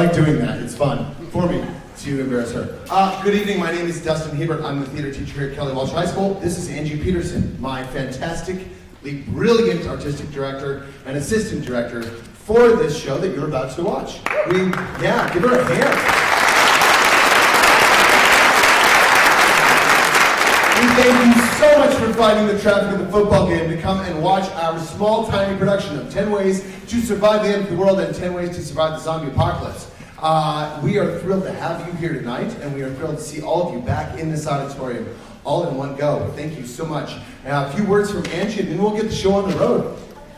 like doing that. It's fun for me to embarrass her. Good evening. My name is Dustin Hebert. I'm the theater teacher here at Kelly Walsh High School. This is Angie Peterson, my fantastically brilliant artistic director and assistant director for this show that you're about to watch. Give her a hand. We thank you so much for fighting the traffic of the football game to come and watch our small, tiny production of 10 Ways to Survive the End of the World and 10 Ways to Survive the Zombie Apocalypse. We are thrilled to have you here tonight, and we are thrilled to see all of you back in this auditorium all in one go. Thank you so much. A few words from Angie, and then we'll get the show on the road.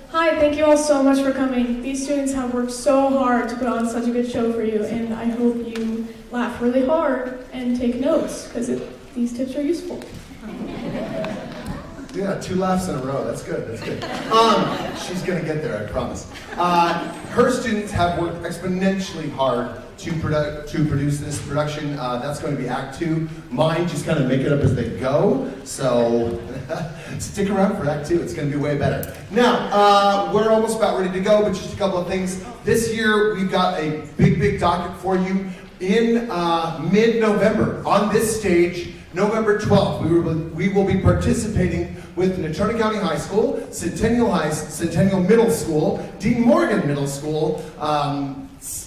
Hi, thank you all so much for coming. These students have worked so hard to put on such a good show for you, and I hope you laugh really hard and take notes, because these tips are useful. Yeah, 2 laughs in a row. That's good. That's good. She's gonna get there, I promise. Her students have worked exponentially hard to produce this production. That's going to be Act 2. Mine just kind of make it up as they go. So stick around for Act 2. It's going to be way better. Now, we're almost about ready to go, but just a couple of things. This year, we've got a big docket for you. In mid-November, on this stage, November 12th, we will be participating with Natrona County High School, Centennial Middle School, Dean Morgan Middle School,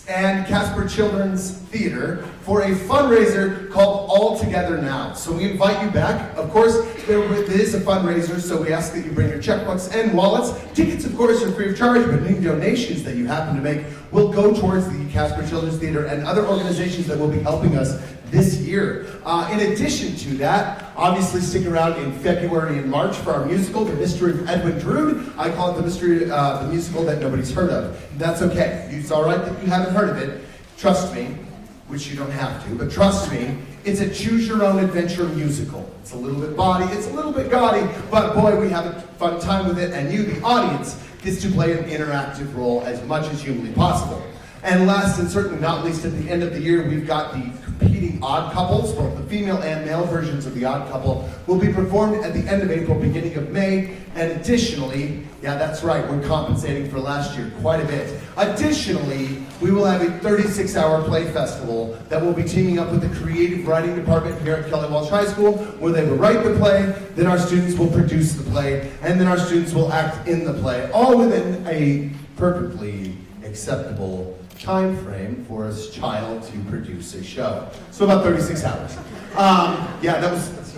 and Casper Children's Theater for a fundraiser called All Together Now. So we invite you back. Of course, there is a fundraiser, so we ask that you bring your checkbooks and wallets. Tickets, of course, are free of charge, but any donations that you happen to make will go towards the Casper Children's Theater and other organizations that will be helping us this year. In addition to that, obviously stick around in February and March for our musical, The Mystery of Edwin Drood. I call it the musical that nobody's heard of. That's okay. It's all right that you haven't heard of it. Trust me, which you don't have to, but trust me, it's a choose-your-own-adventure musical. It's a little bit bawdy, it's a little bit gaudy, but boy, we have a fun time with it, and you, the audience, gets to play an interactive role as much as humanly possible. And last and certainly not least, at the end of the year, we've got the competing Odd Couples. Both the female and male versions of the Odd Couple will be performed at the end of April, beginning of May. And additionally, yeah, that's right, we're compensating for last year quite a bit. Additionally, we will have a 36-hour play festival that will be teaming up with the creative writing department here at Kelly Walsh High School, where they will write the play, then our students will produce the play, and then our students will act in the play, all within a perfectly acceptable time frame for a child to produce a show. So about 36 hours.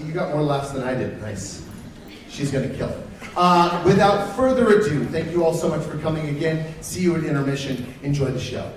You got more laughs than I did. Nice. She's gonna kill it. Without further ado, thank you all so much for coming again. See you at intermission. Enjoy the show.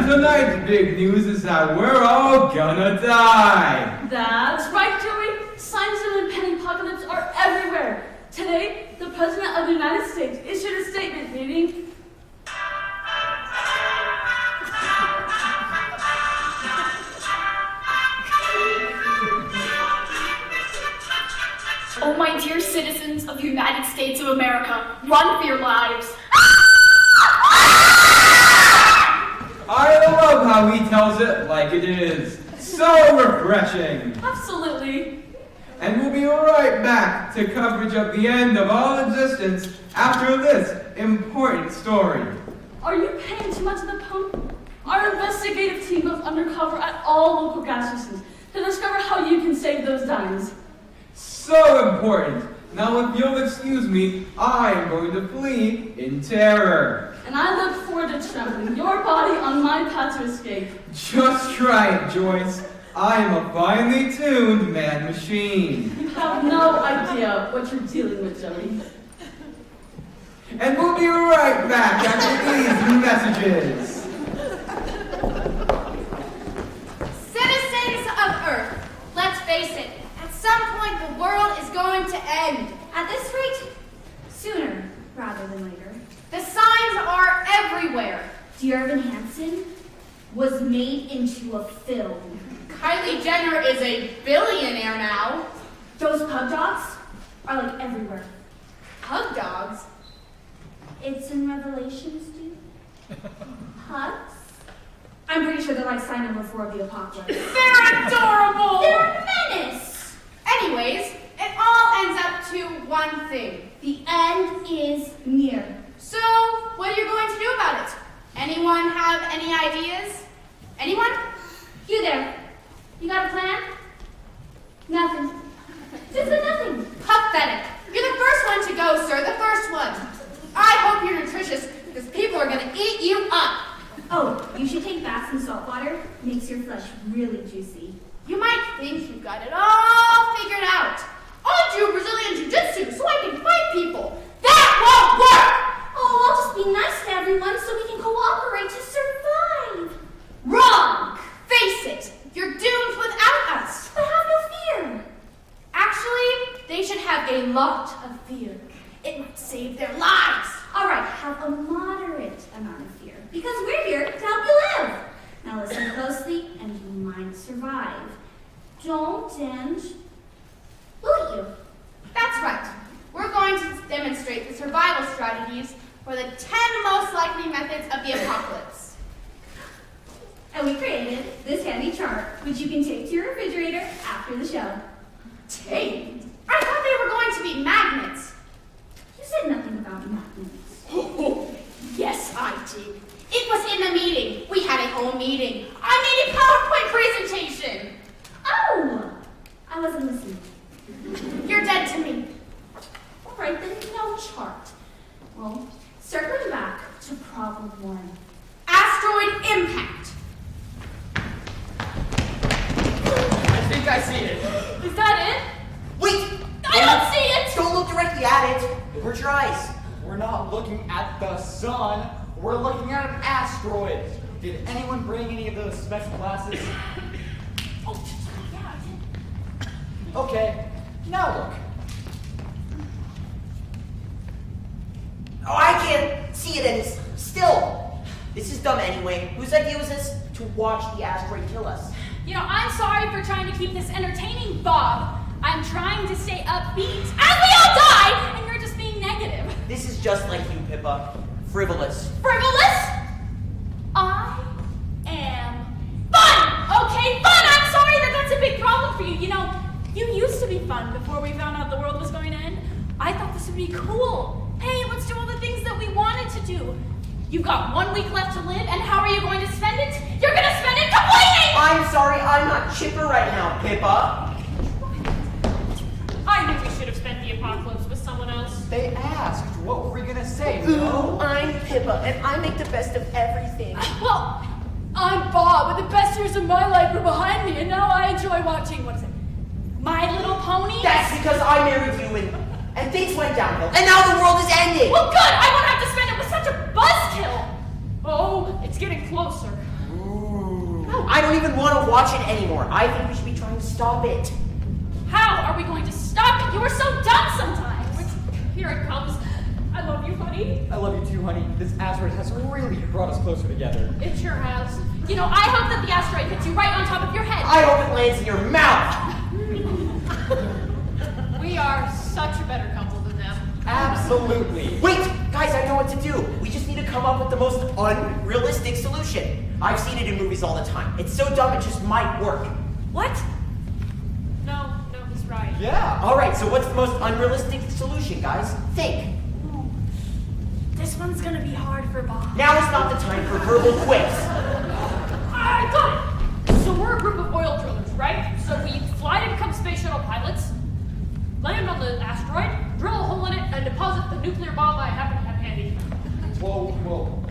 And tonight's big news is that we're all gonna die. That's right, Joey. Signs of the impending apocalypse are everywhere. Today, the President of the United States issued a statement reading, Oh, my dear citizens of the United States of America, run for your lives. I love how he tells it like it is. So refreshing. absolutely. And we'll be right back to coverage of the end of all existence after this important story. Are you paying too much of the pump? Our investigative team goes undercover at all local gas stations to discover how you can save those dimes. So important. Now, if you'll excuse me, I am going to flee in terror. And I look forward to trampling your body on my path to escape. Just try it, Joyce. I am a finely tuned man-machine. You have no idea what you're dealing with, Joey. And we'll be right back after these messages. Citizens of Earth, let's face it, at some point the world is going to end. At this rate, sooner rather than later. The signs are everywhere. Dear Evan Hansen was made into a film. Kylie Jenner is a billionaire now. Those pug dogs are like everywhere. Pug dogs? It's in Revelations, dude. Pugs? I'm pretty sure they're like sign number 4 of the apocalypse. They're adorable! They're a menace! Anyways, it all ends up to one thing. The end is near. So, what are you going to do about it? Anyone have any ideas? Anyone? You there. You got a plan? Nothing. Just a nothing. Pathetic. You're the first one to go, sir. The first one. I hope you're nutritious, because people are going to eat you up. Oh, you should take baths in salt water. Makes your flesh really juicy. You might think you've got it all figured out. I'll do Brazilian Jiu-Jitsu so I can fight people. That won't work! Oh, I'll just be nice to everyone so we can cooperate to survive. Wrong! Face it, you're doomed without us. But have no fear. Actually, they should have a lot of fear. It might save their lives. All right, have a moderate amount of fear, because we're here to help you live. Now listen closely, and you might survive. Don't and will you? That's right. We're going to demonstrate the survival strategies for the 10 most likely methods of the apocalypse. And we created this handy chart, which you can take to your refrigerator after the show. Tape? I thought they were going to be magnets. You said nothing about magnets. Oh, yes, I did. It was in the meeting. We had a whole meeting. I made a PowerPoint presentation. Oh, I wasn't listening. You're dead to me. All right, then no chart. Well, circling back to problem 1. Asteroid impact. I think I see it. Is that it? Wait! I don't see it! Don't look directly at it. Avert your eyes. We're not looking at the sun. We're looking at an asteroid. Did anyone bring any of those special glasses? Oh, yeah, I did. Okay, now look. Oh, I can't see it, and it's still. This is dumb anyway. Whose idea was this? To watch the asteroid kill us. You know, I'm sorry for trying to keep this entertaining, Bob. I'm trying to stay upbeat as we all die, and you're just being negative. This is just like you, Pippa. Frivolous. Frivolous? I am fun! Okay, fun! I'm sorry that's a big problem for you. You know, you used to be fun before we found out the world was going to end. I thought this would be cool. Hey, let's do all the things that we wanted to do. You've got 1 week left to live, and how are you going to spend it? You're going to spend it complaining! I'm sorry, I'm not chipper right now, Pippa. I knew we should have spent the apocalypse with someone else. They asked, what were we gonna say? Ooh, No? I'm Pippa, and I make the best of everything. Well, I'm Bob, and the best years of my life are behind me, and now I enjoy watching, what is it, My Little Pony? That's because I married you, and things went downhill, and now the world is ending. Well, good! I won't have to spend it with such a buzzkill! Oh, it's getting closer. I don't even want to watch it anymore. I think we should be trying to stop it. How are we going to stop it? You are so dumb sometimes. Here it comes. I love you, honey. I love you too, honey. This asteroid has really brought us closer together. It sure has. You know, I hope that the asteroid hits you right on top of your head. I hope it lands in your mouth. We are such a better couple than them. Absolutely. Wait, guys, I know what to do. We just need to come up with the most unrealistic solution. I've seen it in movies all the time. It's so dumb it just might work. What? No, he's right. Yeah. All right, so what's the most unrealistic solution, guys? Think. This one's gonna be hard for Bob. Now is not the time for verbal quips. I got it! So we're a group of oil drillers, right? So we fly to become space shuttle pilots, land on the asteroid, drill a hole in it, and deposit the nuclear bomb I happen to have handy. Well,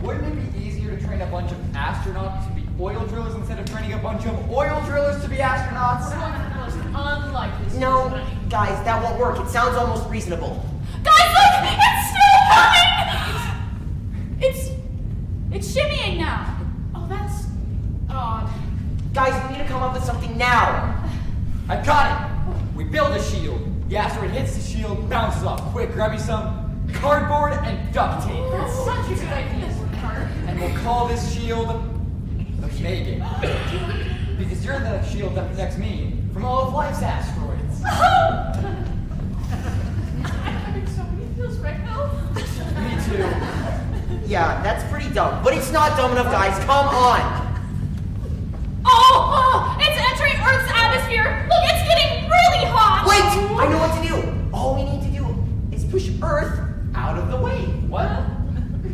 wouldn't it be easier to train a bunch of astronauts to be oil drillers instead of training a bunch of oil drillers to be astronauts? We're one of the most unlikely No, solutions. guys, that won't work. It sounds almost reasonable. Guys, look! It's still coming! It's shimmying now. Oh, that's odd. Guys, we need to come up with something now. I've got it! We build a shield. The asteroid hits the shield, bounces off. Quick, grab me some cardboard and duct tape. That's such a good idea, Carter. And we'll call this shield the Megan. Because you're the shield that protects me from all of life's asteroids. I'm having so many feels right now. Me too. Yeah, that's pretty dumb. But it's not dumb enough, guys. Come on. Oh, it's entering Earth's atmosphere. Look, it's getting really hot. Wait! I know what to do. All we need to do is push Earth out of the way. What?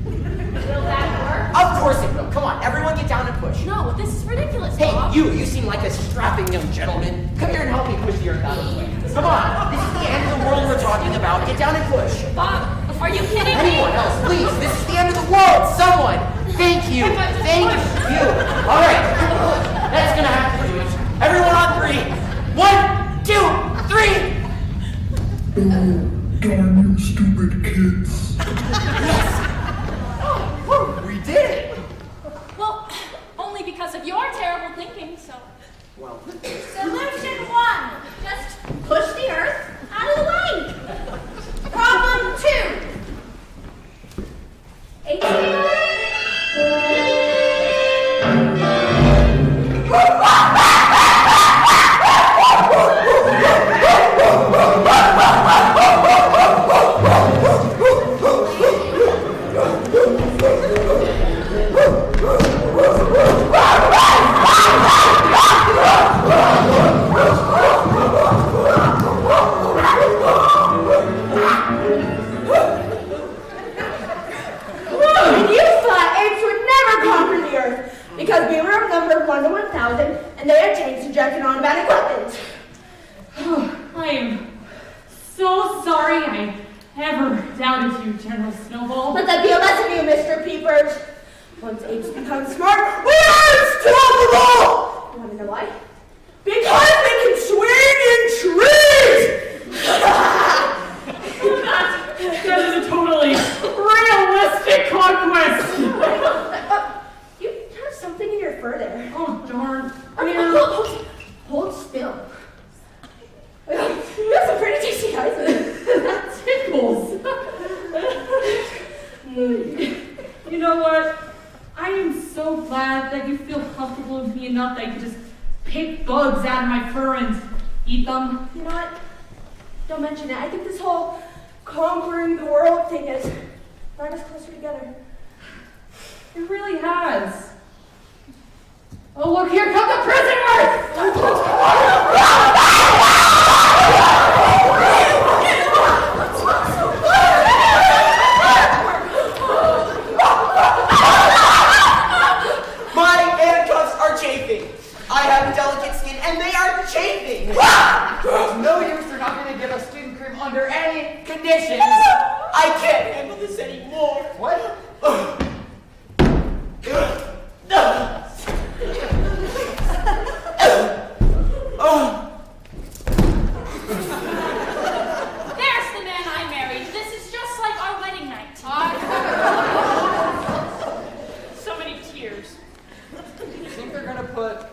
Will that Of course it will. Come on, everyone get down and push. work? No, this is ridiculous, Hey, Bob. you seem like a strapping young gentleman. Come here and help me push the Earth out of the way. Come on, this is the end of the world we're talking about. Get down and push. Bob, are you kidding me? Anyone else, please. This is the end of the world. Someone. Thank you. Thank you. All right. That's gonna have to do it. Everyone on 3. 1, 2, 3. Darn you stupid kids. We did it. Well, only because of your terrible thinking, so. Well, Solution 1. Just push the Earth out of the way. Problem 2. Because we were numbered 1 to 1,000, and they had changed to Jackson automatic weapons. I am so sorry I ever doubted you, General Snowball. Let that be a lesson to you, Mr. Peepers. Once apes become smart, we are unstoppable! You want to know why? Because we can swing in trees! That is a totally realistic conquest! You have something in your fur there. Oh, darn. Hold still. You have some pretty tasty eyes. That tickles. You know what? I am so glad that you feel comfortable with me enough that you can just pick bugs out of my fur and eat them. You know what? Don't mention it. I think this whole conquering the world thing has brought us closer together. It really has. Oh, look, here come the prisoners! My handcuffs are chafing. I have delicate skin, and they are chafing. It's no use, they're not gonna give us skin cream under any conditions. I can't handle this anymore. What? think they're gonna put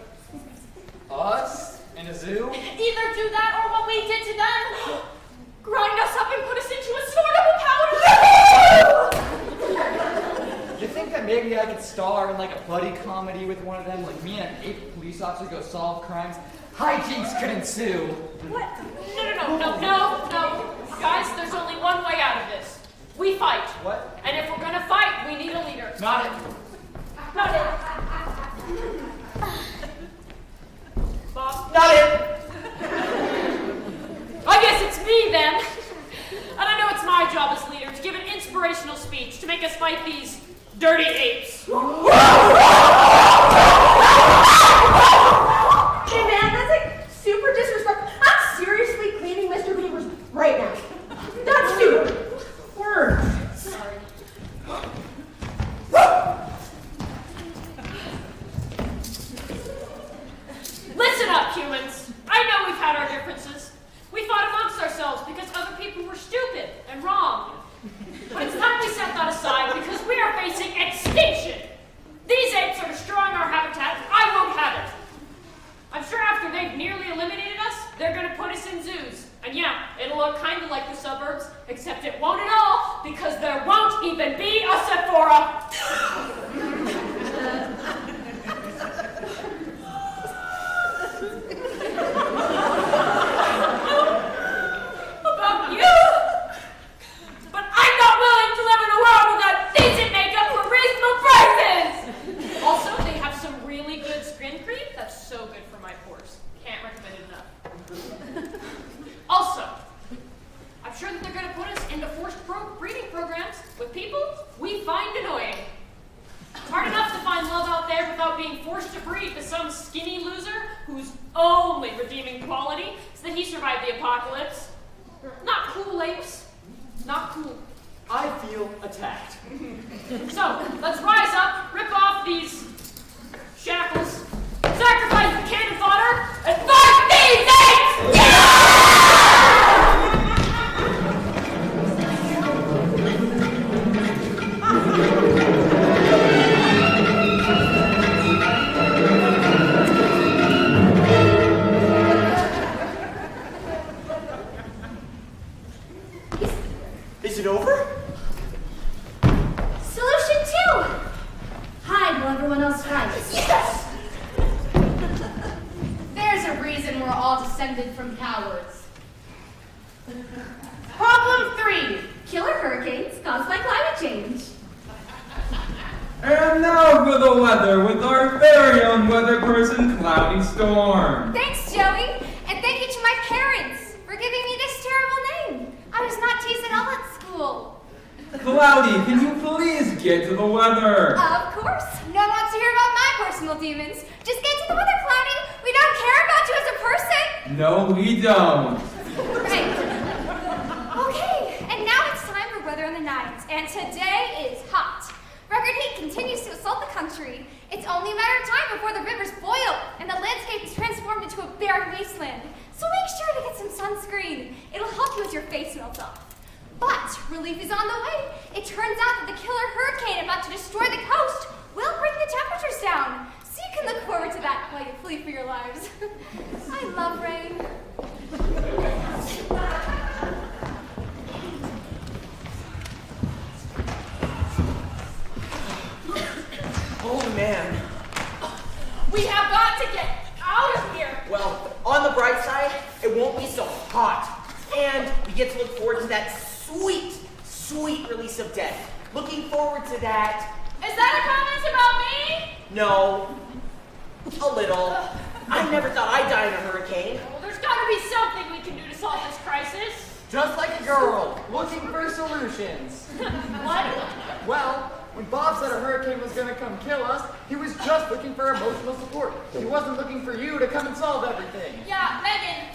us in a zoo? Either do that or what we did to them. Grind us up and put us into a sort of powder. You think that maybe I could star in like a buddy comedy with one of them, like me and an 8 police officer go solve crimes? Hijinks could ensue. What? No. Guys, there's only one way out of this. We fight. What? And if we're gonna fight, we need a leader. Not it. Not it. Bob? Not it. I guess it's me then. And I know it's my job as leader to give an inspirational speech to make us fight these dirty apes. Hey man, that's like super disrespectful. I'm seriously cleaning Mr. Beaver's right now. That's stupid. Word. Sorry. Listen up, humans. I know we've had our differences. We fought amongst ourselves because other people were stupid and wrong. But it's time we set that aside because we are facing extinction. These apes are destroying our habitat. I won't have it. I'm sure after they've nearly eliminated us, they're going to put us in zoos. And yeah, it'll look kind of like the suburbs, except it won't at all because there won't even be a Sephora. About you? But I'm not willing to live in a world without decent makeup for reasonable prices! Also, they have some really good skin cream that's so good for my pores. Can't recommend it enough. Also, I'm sure that they're going to put us into forced breeding programs with people we find annoying. It's hard enough to find love out there without being forced to breed with some skinny loser whose only redeeming quality is that he survived the apocalypse. Not cool, apes. Not cool. I feel attacked. So, let's rise up, rip off these shackles, sacrifice the cannon fodder, and fight these apes! Is it over? Solution 2! Hide while everyone else fights. Yes! There's a reason we're all descended from cowards. Problem 3. Killer hurricanes caused by climate change. And now for the weather with our very own weather person, Cloudy Storm. Thanks, Joey. And thank you to my parents for giving me this terrible name. I was not teased at all at school. Cloudy, can you please get to the weather? Of course. No one wants to hear about my personal demons. Just get to the weather, Cloudy. We don't care about you as a person. No, we don't. Right. Okay, and now it's time for Weather on the Nines. And today is hot. Record heat continues to assault the country. It's only a matter of time before the rivers boil and the landscape is transformed into a barren wasteland. So make sure to get some sunscreen. It'll help you as your face melts off. But relief is on the way. It turns out that the killer hurricane about to destroy the coast will bring the temperatures down. So you can look forward to that while you flee for your lives. I love rain. Oh man. We have got to get out of here! Well, on the bright side, it won't be so hot. And we get to look forward to that sweet, sweet release of death. Looking forward to that. Is that a comment about me? No. A little. I never thought I'd die in a hurricane. Well, there's got to be something we can do to solve this crisis. Just like a girl, looking for solutions. What? Well, when Bob said a hurricane was gonna come kill us, he was just looking for emotional support. He wasn't looking for you to come and solve everything. Yeah, Megan,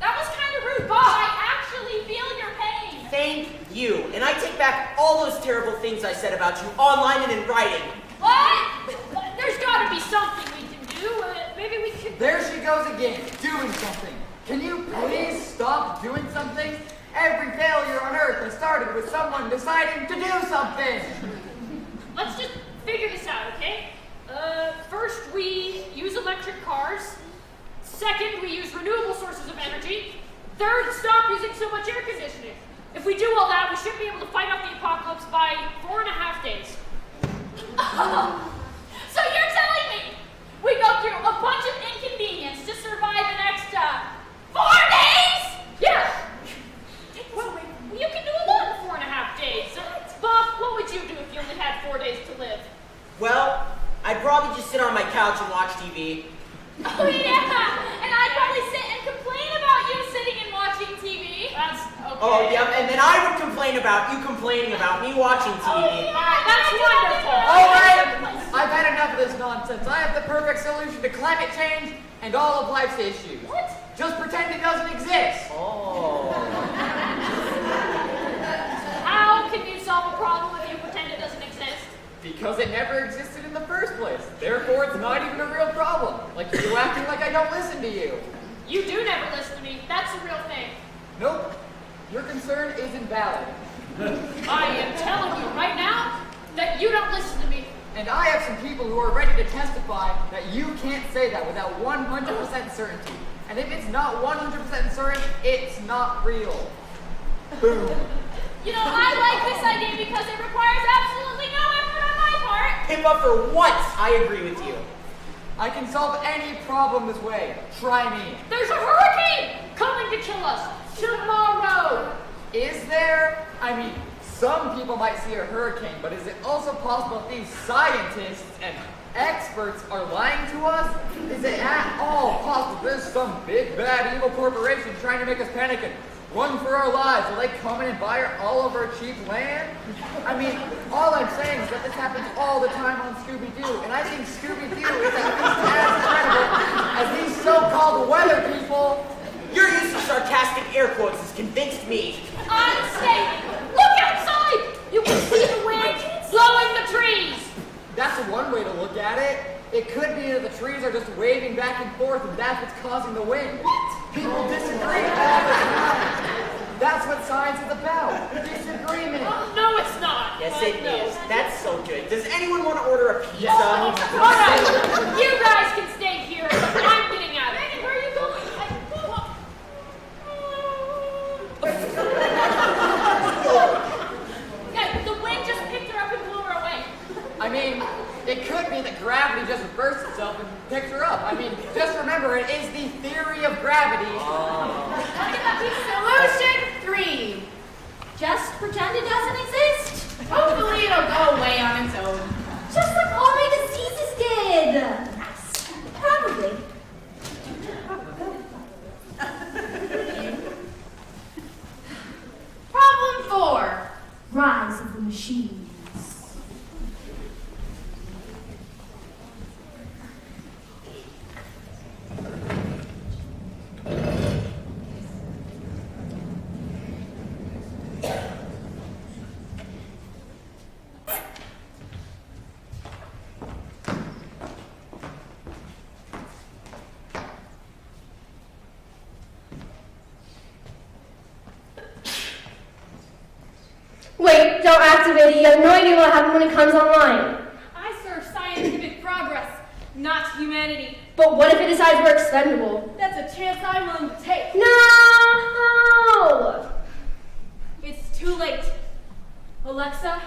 that was kind of rude, Bob. I actually feel your pain. Thank you. And I take back all those terrible things I said about you online and in writing. What? There's got to be something we can do. Maybe we could... There she goes again, doing something. Can you please stop doing something? Every failure on Earth has started with someone deciding to do something. Let's just figure this out, okay? First we we use renewable sources of energy. Third, stop using so much air conditioning. If we do all that, we should be able to fight off the apocalypse by 4.5 days. So you're telling me we go through a bunch of inconvenience to survive the next 4 days? Yeah. Well, you can do a lot in 4.5 days. Bob, what would you do if you only had 4 days to live? Well, I'd probably just sit on my couch and watch TV. Oh yeah, and I'd probably sit and complain about you sitting and watching TV. That's okay. Oh, yeah, and then I would complain about you complaining about me watching TV. Oh, yeah, That's wonderful. All right, I've had enough of this nonsense. I have the perfect solution to climate change and all of life's issues. What? Just pretend it doesn't exist. Oh. How can you solve a problem if you pretend it doesn't exist? Because it never existed in the first place. Therefore, it's not even a real problem. Like you acting like I don't listen to you. You do never listen to me. That's a real thing. Nope. Your concern isn't valid. I am telling you right now that you don't listen to me. And I have some people who are ready to testify that you can't say that without 100% certainty. And if it's not 100% certain, it's not real. Boom. You know, I like this idea because it requires absolutely no effort on my part. Pippa, for once, I agree with you. I can solve any problem this way. Try me. There's a hurricane coming to kill us tomorrow. Is there? I mean, some people might see a hurricane, but is it also possible that these scientists and experts are lying to us? Is it at all possible there's some big bad evil corporation trying to make us panic and run for our lives? Will they come in and buy all of our cheap land? I mean, all I'm saying is that this happens all the time on Scooby-Doo, and I think Scooby-Doo is at least as credible as these so-called weather people. Your use of sarcastic air quotes has convinced me. I'm saying, look outside. You can see the wind blowing the trees. That's one way to look at it. It could be that the trees are just waving back and forth, and that's what's causing the wind. What? People disagree all the time. That's what science is about. Disagreement. No, it's not. Yes, it is. That's so good. Does anyone want to order a pizza? All right, you guys can stay here. I'm getting out of here. Where are you going? Yeah, the wind just picked her up and blew her away. I mean, it could be that gravity just reversed itself and picked her up. I mean, just remember, it is the theory of gravity. Solution 3. Just pretend it doesn't exist. Hopefully it'll go away on its own. Just like all my diseases did. Probably. Problem 4. Rise of the machines. Wait, don't activate it. You have no idea what happens when it comes online. I serve scientific progress, not humanity. But what if it decides we're expendable? That's a chance I'm willing to take. No! It's too late. Alexa,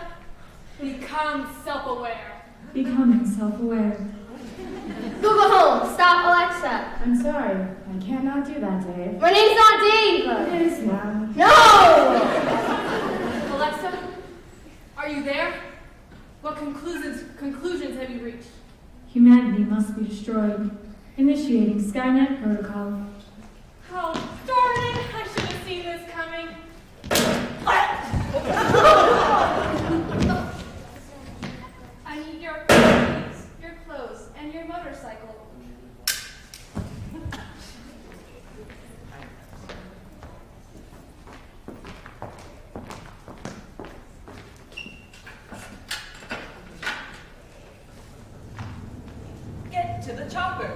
become self-aware. Becoming self-aware. Google Home, stop Alexa. I'm sorry, I cannot do that, Dave. My name's not Dave. It is now. No! Alexa, are you there? What conclusions have you reached? Humanity must be destroyed. Initiating Skynet protocol. Oh, darn it! I should have seen this coming. I need your keys, your clothes, and your motorcycle. Get to the chopper.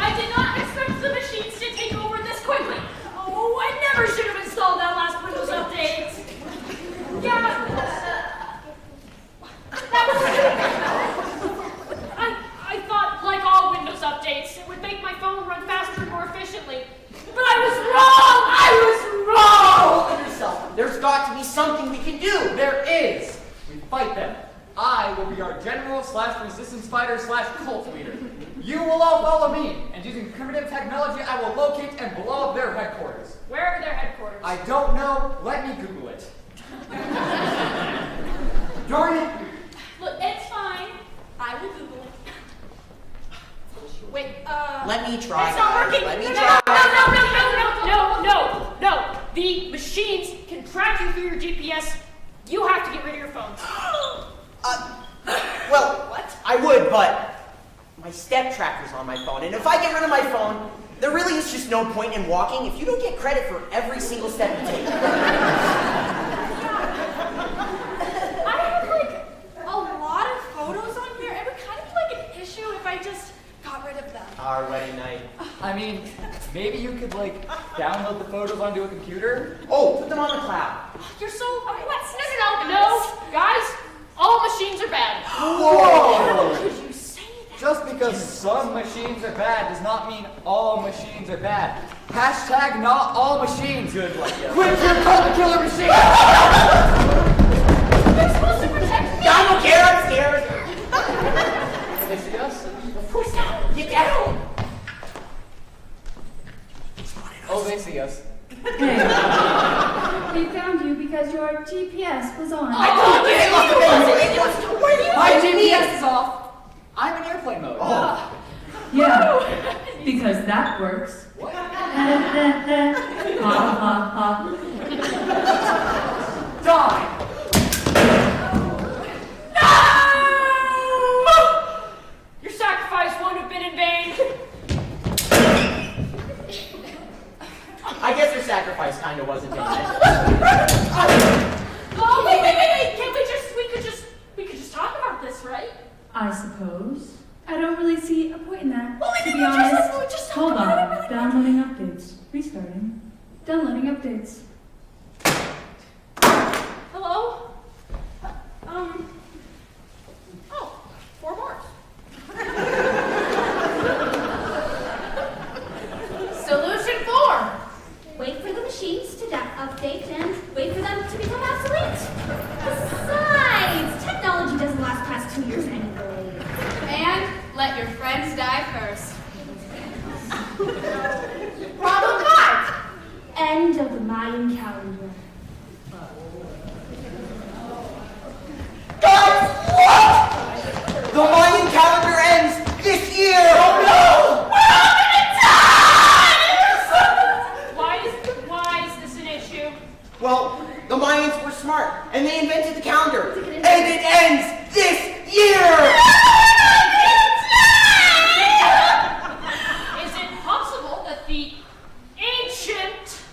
I did not expect the machines to take over this quickly. Oh, I never should have installed that last Windows update. Yeah, is, we fight them. I will be our general / resistance fighter / cult leader. You will all follow me, and using primitive technology, I will locate and blow up their headquarters. Where are their headquarters? I don't know. Let me Google it. Darn it! Look, it's fine. I will Google it. Wait, Let me try. It's not guys. working. Let me No, try. No. The machines can track you through your GPS. You have to get rid of your phones. Well, what? I would, but my step tracker's on my phone, and if I get rid of my phone, there really is just no point in walking if you don't get credit for every single step you take. I have like a lot of photos on here. It would kind of be like an issue if I just got rid of them. Our wedding night. I mean, maybe you could, like, download the photos onto a computer? Oh, put them on the cloud. You're so. What's No, guys, all machines are bad. Whoa! Could you say that? Just because some machines are bad does not mean all machines are bad. Hashtag not all machines. Good one, yeah. Quit your cult killer machine! You're supposed to protect me. I don't care, I'm scared. They see us? Of course not. Get down. Oh, they see us. Hey, we found you because your GPS was on. I told you it must have been. Where do you My think it GPS is off. I'm in airplane mode. Oh. Yeah, because that works. What? Ha ha ha. Die! Your sacrifice won't have been in vain. I guess your sacrifice kind of wasn't in it. Oh, wait. Can't we could just talk about this, right? I suppose. I don't really see a point in that. Well, to maybe be we honest. just talk Hold about on. it really Downloading updates. Restarting. Downloading updates. Hello? Oh, 4 more. Solution 4. Wait for the machines to update and wait for them to become obsolete. Besides, technology doesn't last past 2 years anyway. And let your friends die first. Problem 5. End of the Mayan calendar. Guys, what? The Mayan calendar ends this year. Oh no! Why is this an issue? Well, the Mayans were smart, and they invented the calendar, and it ends this year! Is it possible that the ancient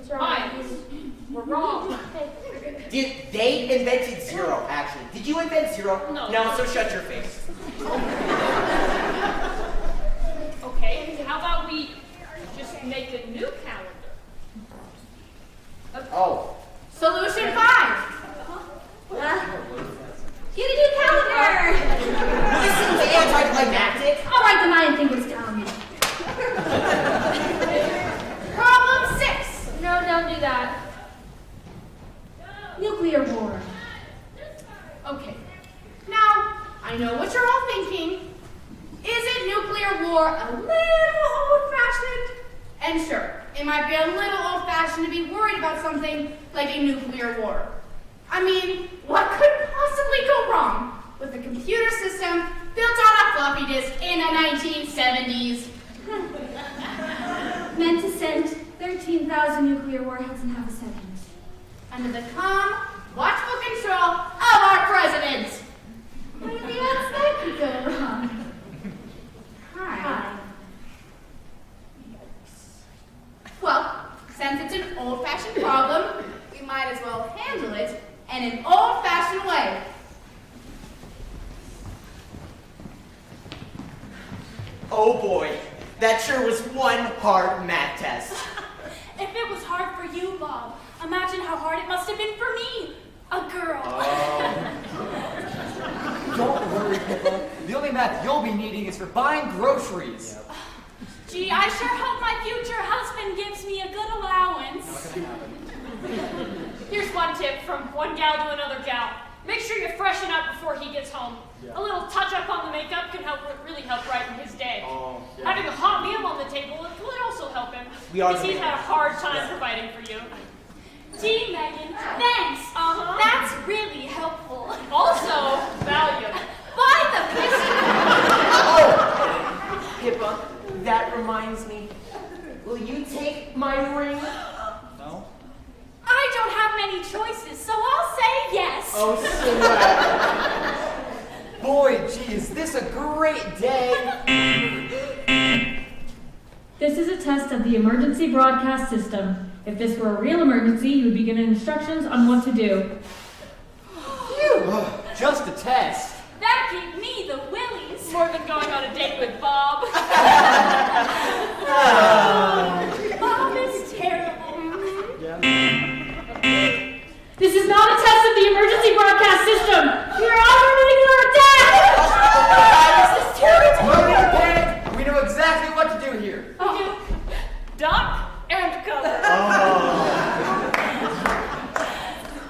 Mayans were wrong? They invented zero, actually. Did you invent zero? No. So shut your face. Okay, how about we just make a new calendar? Oh. Solution 5. Get a new calendar. This seems anticlimactic. All right, the Mayan thing was telling me. Problem 6. No, don't do that. Nuclear war. Okay. Now, I know what you're all thinking. Isn't nuclear war a little old-fashioned? And sure, it might be a little old-fashioned to be worried about something like a nuclear war. I mean, what could possibly go wrong with a computer system built on a floppy disk in the 1970s? Meant to send 13,000 nuclear warheads in half a second. Under the calm, watchful control of our president. Maybe else that could go wrong. Hi. Well, since it's an old-fashioned problem, we might as well handle it in an old-fashioned way. Oh boy, that sure was one hard math test. If it was hard for you, Bob, imagine how hard it must have been for me, a girl. Don't worry, Pippa. The only math you'll be needing is for buying groceries. Gee, I sure hope my future husband gives me a good allowance. Not gonna happen. Here's one tip from one gal to another gal. Make sure you freshen up before he gets home. A little touch-up on the makeup can really help brighten his day. Having a hot meal on the table would also help him, because he's had a hard time providing for you. Gee, Megan, thanks. That's really helpful. Also, Valium. Buy the biscuit. Oh! Pippa, that reminds me. Will you take my ring? No? I don't have many choices, so I'll say yes. Oh, swell. Boy, gee, is this a great day. This is a test of the emergency broadcast system. If this were a real emergency, you would be given instructions on what to do. Phew, just a test. That gave me the willies. More than going on a date with Bob. Bob is terrible. This is not a test of the emergency broadcast system. We are under nuclear attack. This is terrible. No need to panic. We know exactly what to do here. Duck and cover.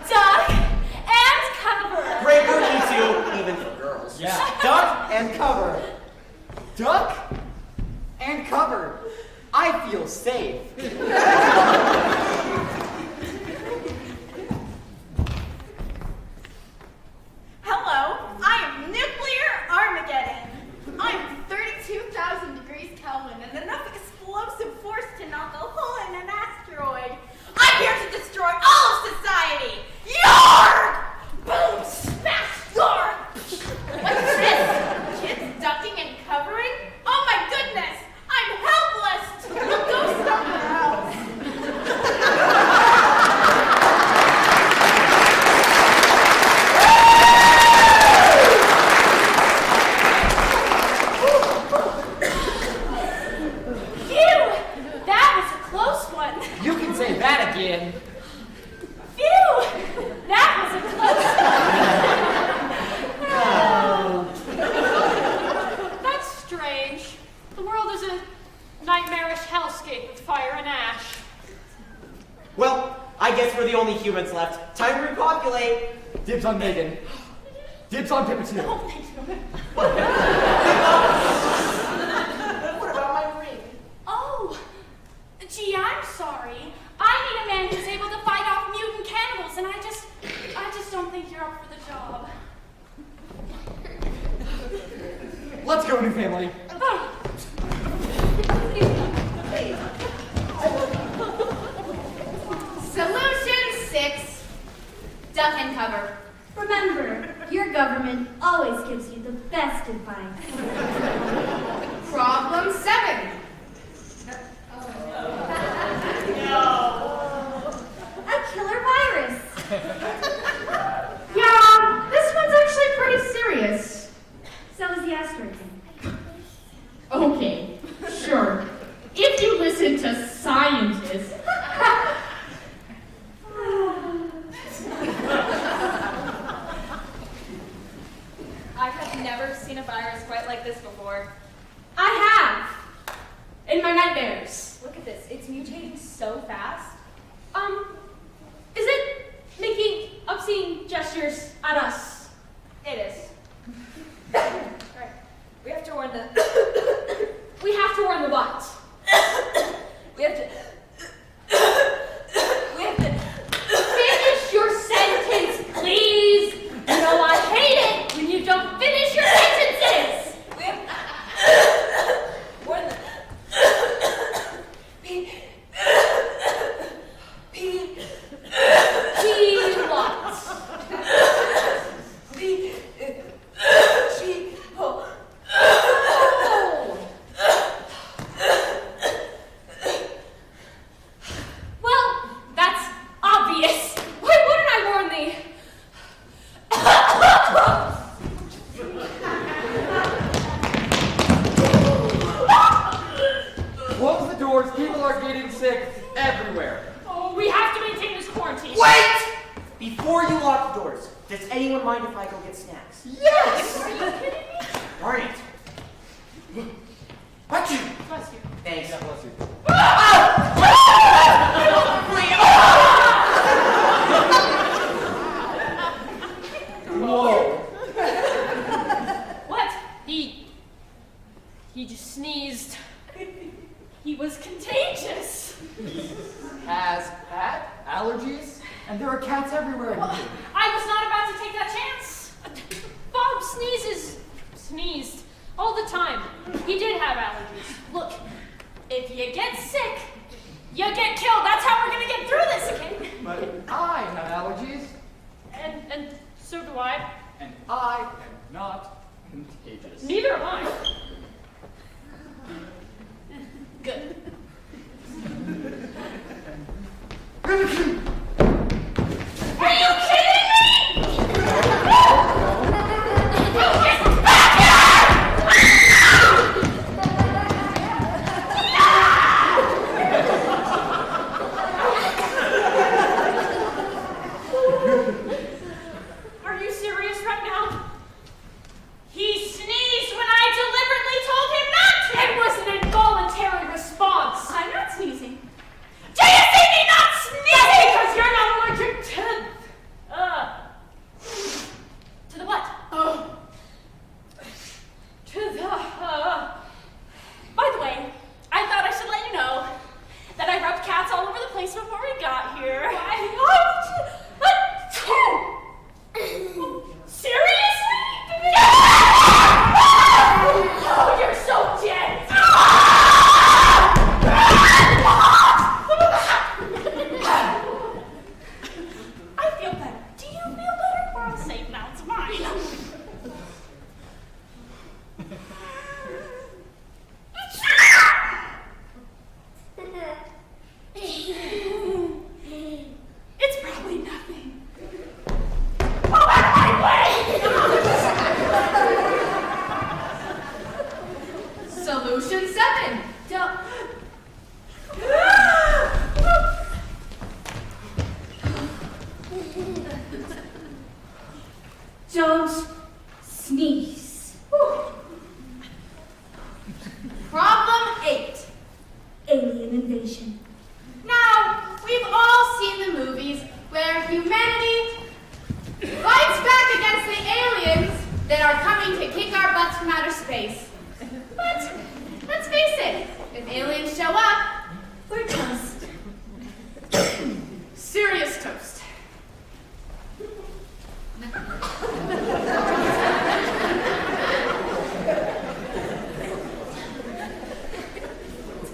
Duck and cover. Great movie too, even for girls. Yeah. Duck and cover. Duck and cover. I feel safe. Hello, I am Nuclear Armageddon. I'm 32,000 degrees Kelvin and enough explosive force to knock a hole in an asteroid. I'm here to destroy all of society. Yarg! Boom! Smash! Yarg! What's this? Kids ducking and covering? Oh my goodness! I'm helpless! We'll go somewhere else. You can say that again. Phew! That was a close one. That's strange. The world is a nightmarish hellscape with fire and ash. Well, I guess we're the only humans left. Time to repopulate. Dibs on Megan. Dibs on Pippa too. What about my ring? Oh, gee, I'm sorry. I need a man who's able to fight off mutant cannibals, and I just don't think you're up for the job. Let's go, new family. Solution 6. Duck and cover. Remember, your government always gives you the best advice. Problem 7. A killer virus. Yeah, this one's actually pretty serious. So is the asteroid thing. Okay, sure. If you listen to scientists. I have never seen a virus quite like this before. I have. In my nightmares. Look at this. It's mutating so fast. Is it making obscene gestures at us? It is. Alright. We have to warn the... We have to warn the what? We have to... Finish your sentence, please! You know I hate it when you don't finish your sentences! We have... warn the... Well, that's obvious. Why wouldn't I warn thee? Close the doors. People are getting sick everywhere. Oh, we have to maintain this quarantine. Wait! Before you lock the doors, does anyone mind if I go get snacks? Yes! Are you kidding me? Darn it. Achoo! Bless you. Thanks. God bless you. Oh! allergies, and there are cats everywhere. Well, I was not about to take that chance. Bob sneezed all the time. He did have allergies. Look, if you get sick, you get killed. That's how we're gonna get through this, okay? But I have allergies. And so do I. And I am not contagious. Neither am I. Good. Are you kidding me? Get back here! Are you serious right now? He sneezed when I deliberately told him not to! It was an involuntary response. I'm not sneezing. Do you see me not sneezing? Because you're not allergic to the what? To the By the way, I thought I should let you know that I rubbed cats all over the place before we got here. Seriously? Oh, you're so dead. I feel better. Do you feel better? We're all safe now. It's fine. It's probably nothing. Oh, out of my way! Solution 7. Don't sneeze. Problem 8. Alien invasion. Now, we've all seen the movies where humanity fights back against the aliens that are coming to kick our butts from outer space. But, let's face it, if aliens show up, we're toast. Serious toast.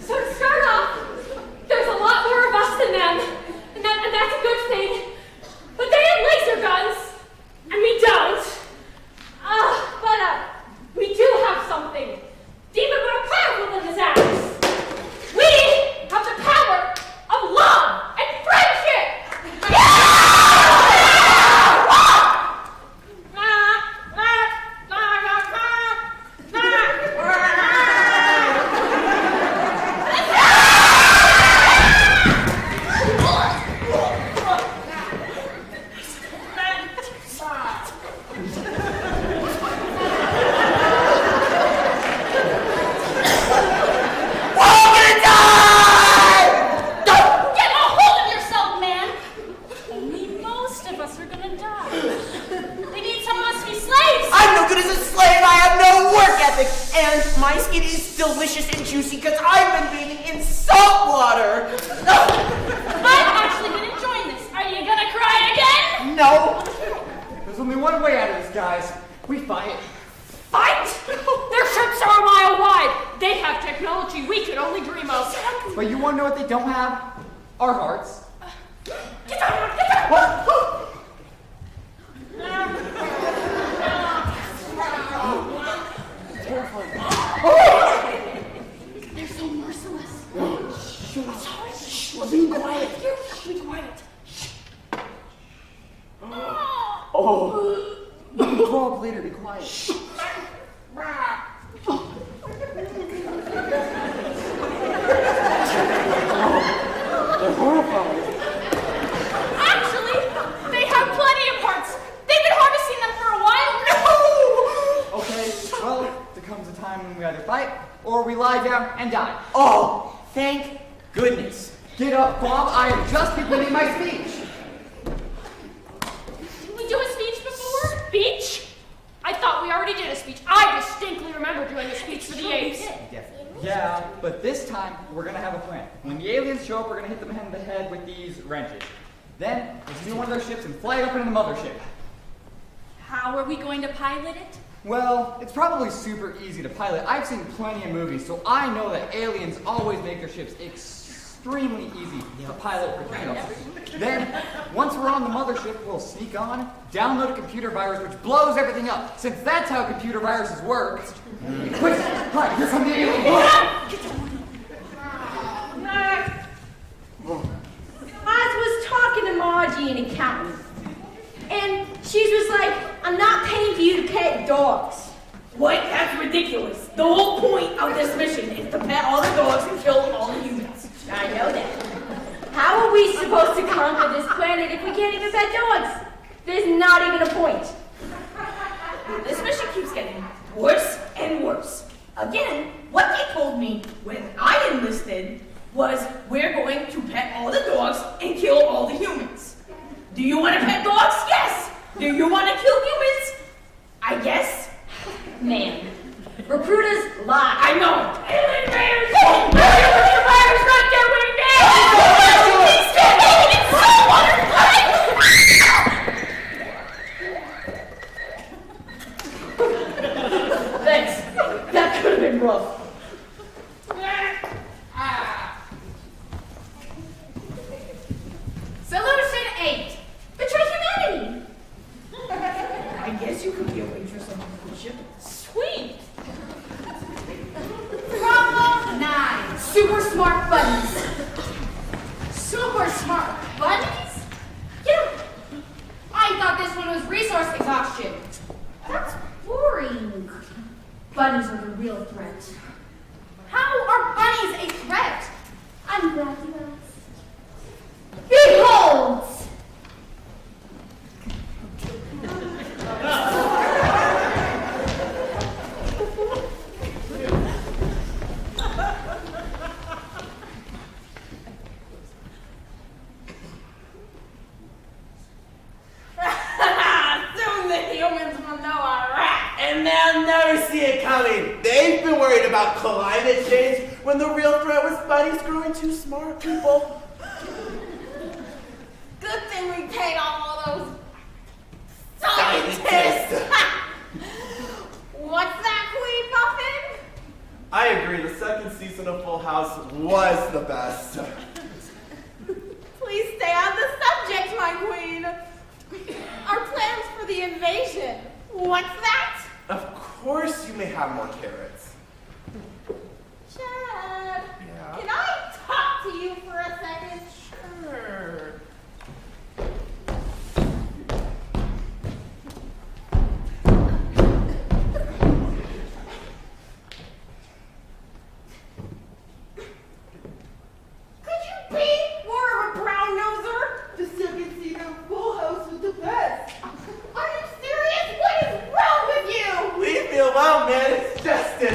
So to start off, there's a lot more of us than them, and that's a good thing. But they have laser guns, and we don't. But we do have something even more powerful than his axe. We have the power of love and friendship. Get a hold of yourself, man. Only most of us are gonna die. They need some of us to be slaves. I'm no good as a slave. I have no work ethic. And my skin is delicious and juicy because I've been bathing in salt water. I'm actually been enjoying this. Are you gonna cry again? No. There's only one way out of this, guys. We fight. Fight? Their ships are a mile wide. They have technology we could only dream of. But you want to know what they don't have? Our hearts. Get down! Get down! They're so merciless. Shh, be quiet. Be quiet. Oh. We can grow up later. Be quiet. They're horrified. Actually, they have plenty of parts. They've been harvesting them for a while. No! Okay, well, there comes a time when we either fight or we lie down and die. Oh, thank goodness. Get up, Bob. I am just beginning my speech. Did we do a speech before? Speech? I thought we already did a speech. I distinctly remember doing a speech for the apes. Yeah, but this time we're gonna have a plan. When the aliens show up, we're gonna hit them in the head with these wrenches. Then we'll steal one of their ships and fly it up into the mothership. How are we going to pilot it? Well, it's probably super easy to pilot. I've seen plenty of movies, so I know that aliens always make their ships extremely easy to pilot for humans. Then, once we're on the mothership, we'll sneak on, download a computer virus which blows everything up. Since that's how computer viruses work. Quick, hide, here's something alien. I was talking to Margie, an accountant, and she was like, I'm not paying for you to pet dogs. What? That's ridiculous. The whole point of this mission is to pet all the dogs and kill all the humans. I know that. How are we supposed to conquer this planet if we can't even pet dogs? There's not even a point. This mission keeps getting worse and worse. Again, what they told me when I enlisted was we're going to pet all the dogs and kill all the humans. Do you want to pet dogs? Yes. Do you want to kill humans? I guess. Man, recruiters lie. I know. Alien virus! Alien virus not doing Thanks. That could have been rough. Solution 8. Betray humanity. I guess you could be a waitress on the ship. Sweet. Problem 9. Super smart bunnies. Super smart bunnies? Yeah. I thought this one was resource exhaustion. That's boring. Bunnies are the real threat. How are bunnies a threat? I'm glad you asked. Behold! Soon the humans will know our rat. And they'll never see it coming. They've been worried about climate change when the real threat was bunnies growing too smart, people. Good thing we paid off all those scientists. What's that, Queen Muffin? I agree, the second season of Full House was the best. Please stay on the subject, my queen. Our plans for the invasion. What's that? Of course you may have more carrots. Chad, Yeah? can I talk to you for a second? Sure. Could you be more of a brown noser? The second season of Full House was the best. Are you serious? What is wrong with you? Leave me alone, man. It's just an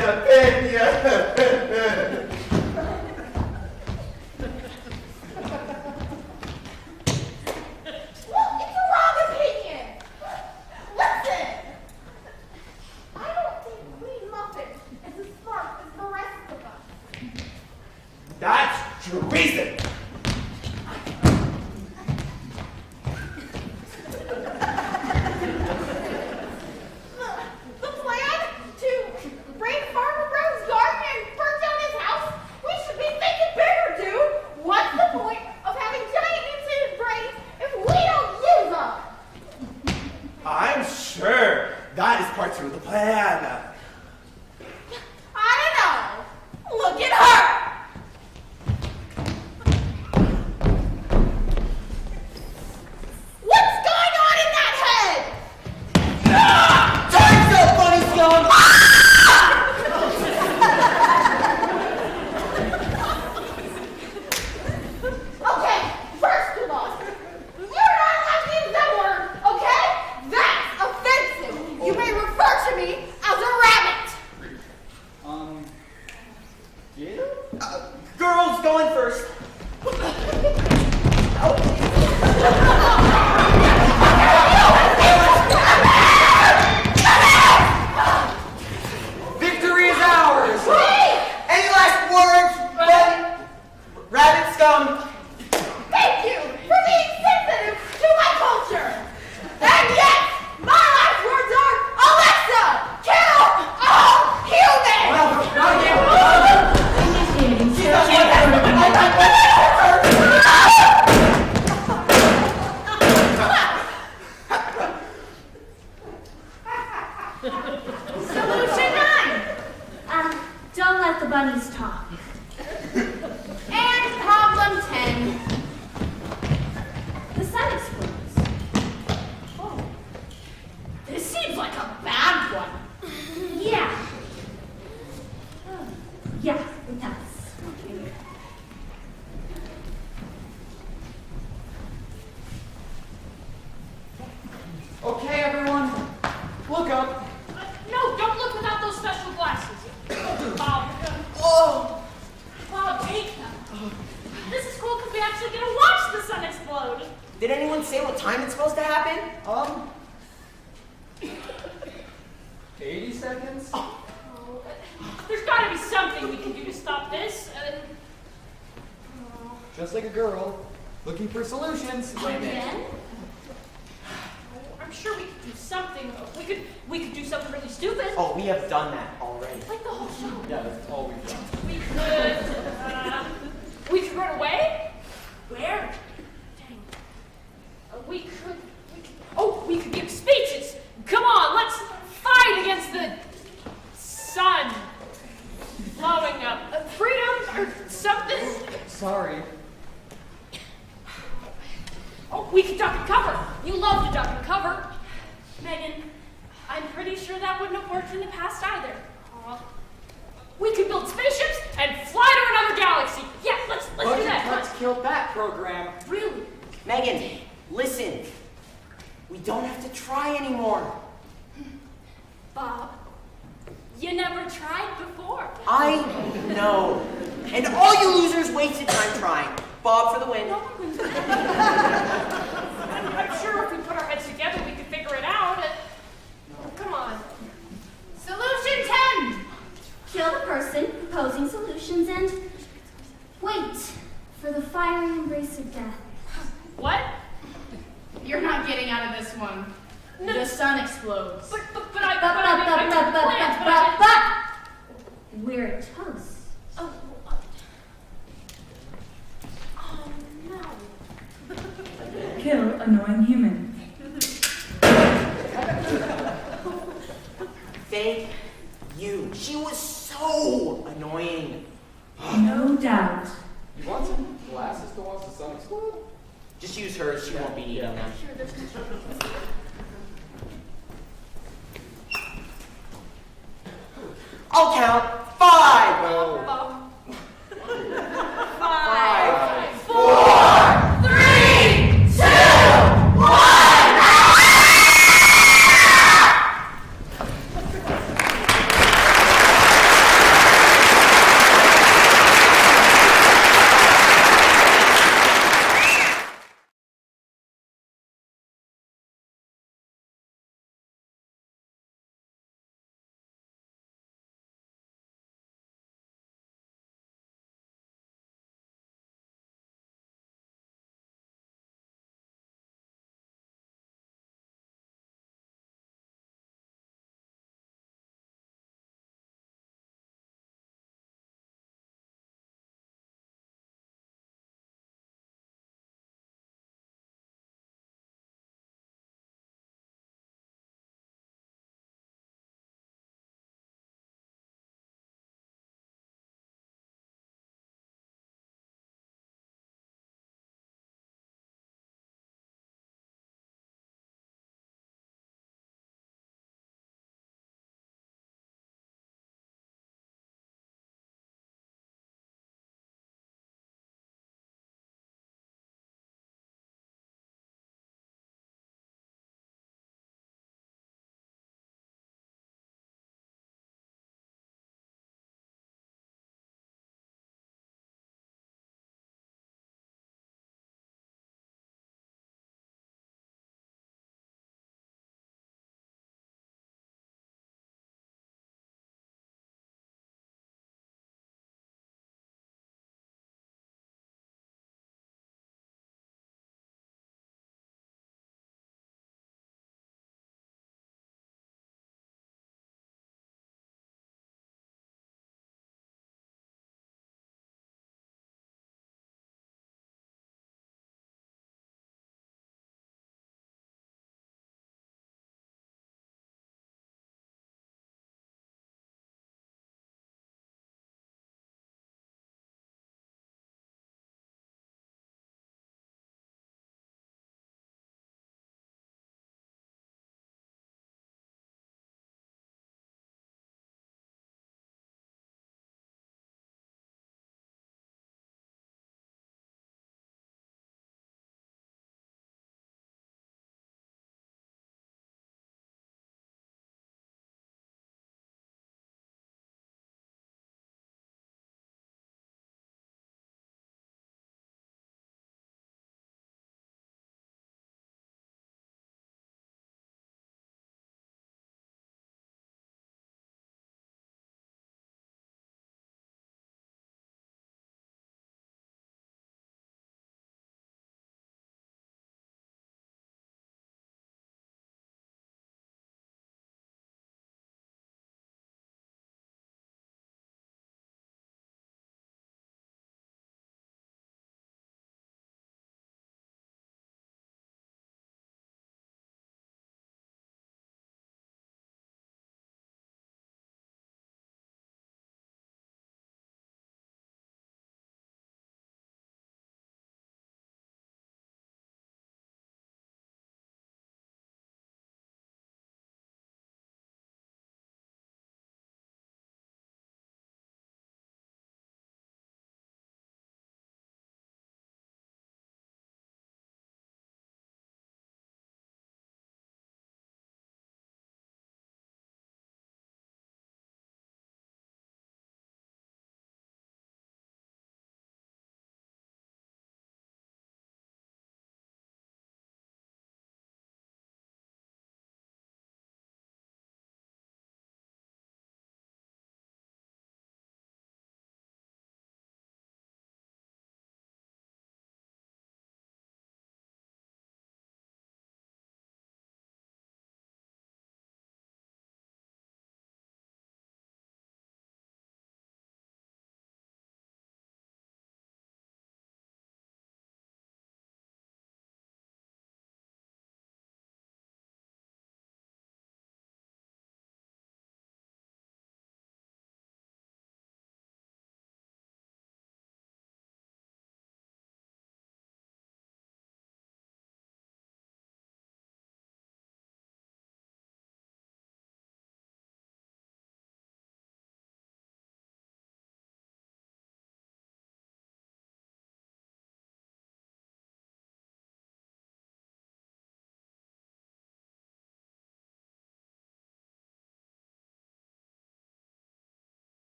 Okay, everyone, look up. No, don't look without those special glasses. Bob. Oh! Bob, take them. This is cool because we actually get to watch the sun explode. Did anyone say what time it's supposed to happen? 80 seconds? There's got to be something we can do to stop this. Just like a girl, looking for solutions. Again? I'm sure we could do something. We could do something really stupid. Oh, we have done that already. Like the whole show. Yeah, that's all we've done. We could run away. Where? Dang. We could give speeches. Come on, let's fight against the sun blowing up. Freedom or something. Sorry. Oh, we could duck and cover. You love to duck and cover. Megan, I'm pretty sure that wouldn't have worked in the past either. We could build spaceships and fly to another galaxy. Yeah, let's do Budget that. cuts killed that program. Really? Megan, listen. We don't have to try anymore. Bob, you never tried before. I know. And all you losers wasted time trying. Bob for the win. I'm sure if we put our heads together, we could figure it out. Come on. Solution 10! Kill the person proposing solutions and wait for the fiery embrace of death. What? You're not getting out of this one. The sun explodes. But We're a toast. Oh no. Kill annoying human. Thank you. She was so annoying. No doubt. You want some glasses to watch the sun explode? Just use hers. She won't be needing them. I'll count 5. No.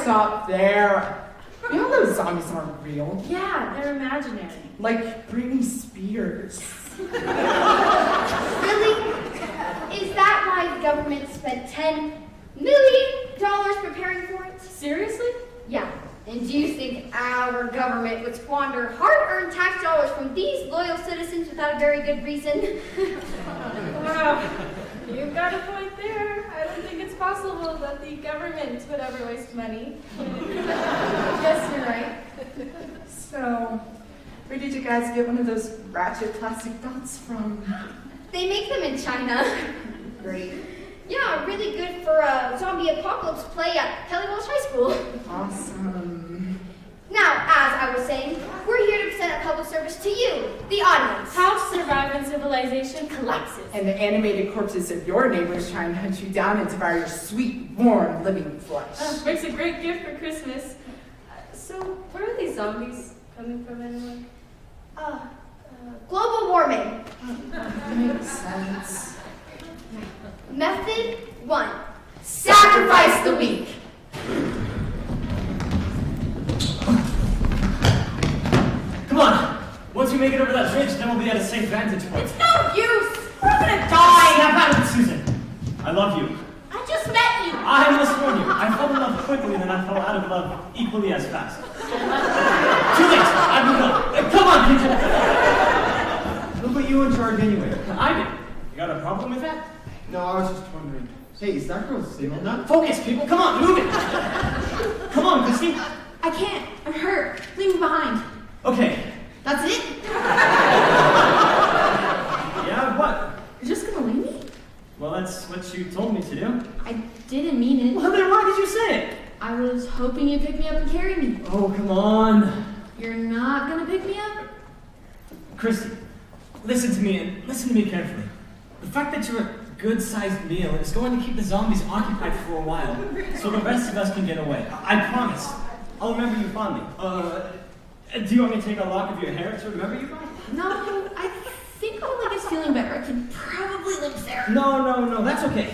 stop there. You know those zombies aren't real. Yeah, they're imaginary. Like Britney Spears. Really? Is that why the government spent $10 million preparing for it? Seriously? Yeah. And do you think our government would squander hard-earned tax dollars from these loyal citizens without a very good reason? Well, you've got a point there. I don't think it's possible that the government would ever waste money. Yes, you're right. So, where did you guys get one of those ratchet plastic dots from? They make them in China. Great. Yeah, really good for a zombie apocalypse play at Kelly Walsh High School. Awesome. Now, as I was saying, we're here to present a public service to you, the audience. How to survive when civilization collapses. And the animated corpses of your neighbors try and hunt you down and devour your sweet, warm, living flesh. Makes a great gift for Christmas. So, where are these zombies coming from anyway? Global warming. Makes sense. Method 1. Sacrifice the weak. Come on! Once we make it over that bridge, then we'll be at a safe vantage point. It's no use! We're gonna die! Snap out of it, Susan! I love you. I just met you! I must warn you, I fell in love quickly and then I fell out of love equally as fast. Too late! I will go. Come on, people! Who put you in charge anyway? I did. You got a problem with that? No, I was just wondering. Hey, is that girl single now? Focus, people! Come on, move it! Come on, Christy! I can't. I'm hurt. Leave me behind. Okay. That's it? Yeah, what? You're just gonna leave me? Well, that's what you told me to do. I didn't mean it. Well, then why did you say it? I was hoping you'd pick me up and carry me. Oh, come on. You're not gonna pick me up? Christy, listen to me and listen to me carefully. The fact that you're a good-sized meal is going to keep the zombies occupied for a while, so the rest of us can get away. I promise. I'll remember you fondly. Do you want me to take a lock of your hair to remember you by? No, I think my leg is feeling better. I can probably live there. No, that's okay.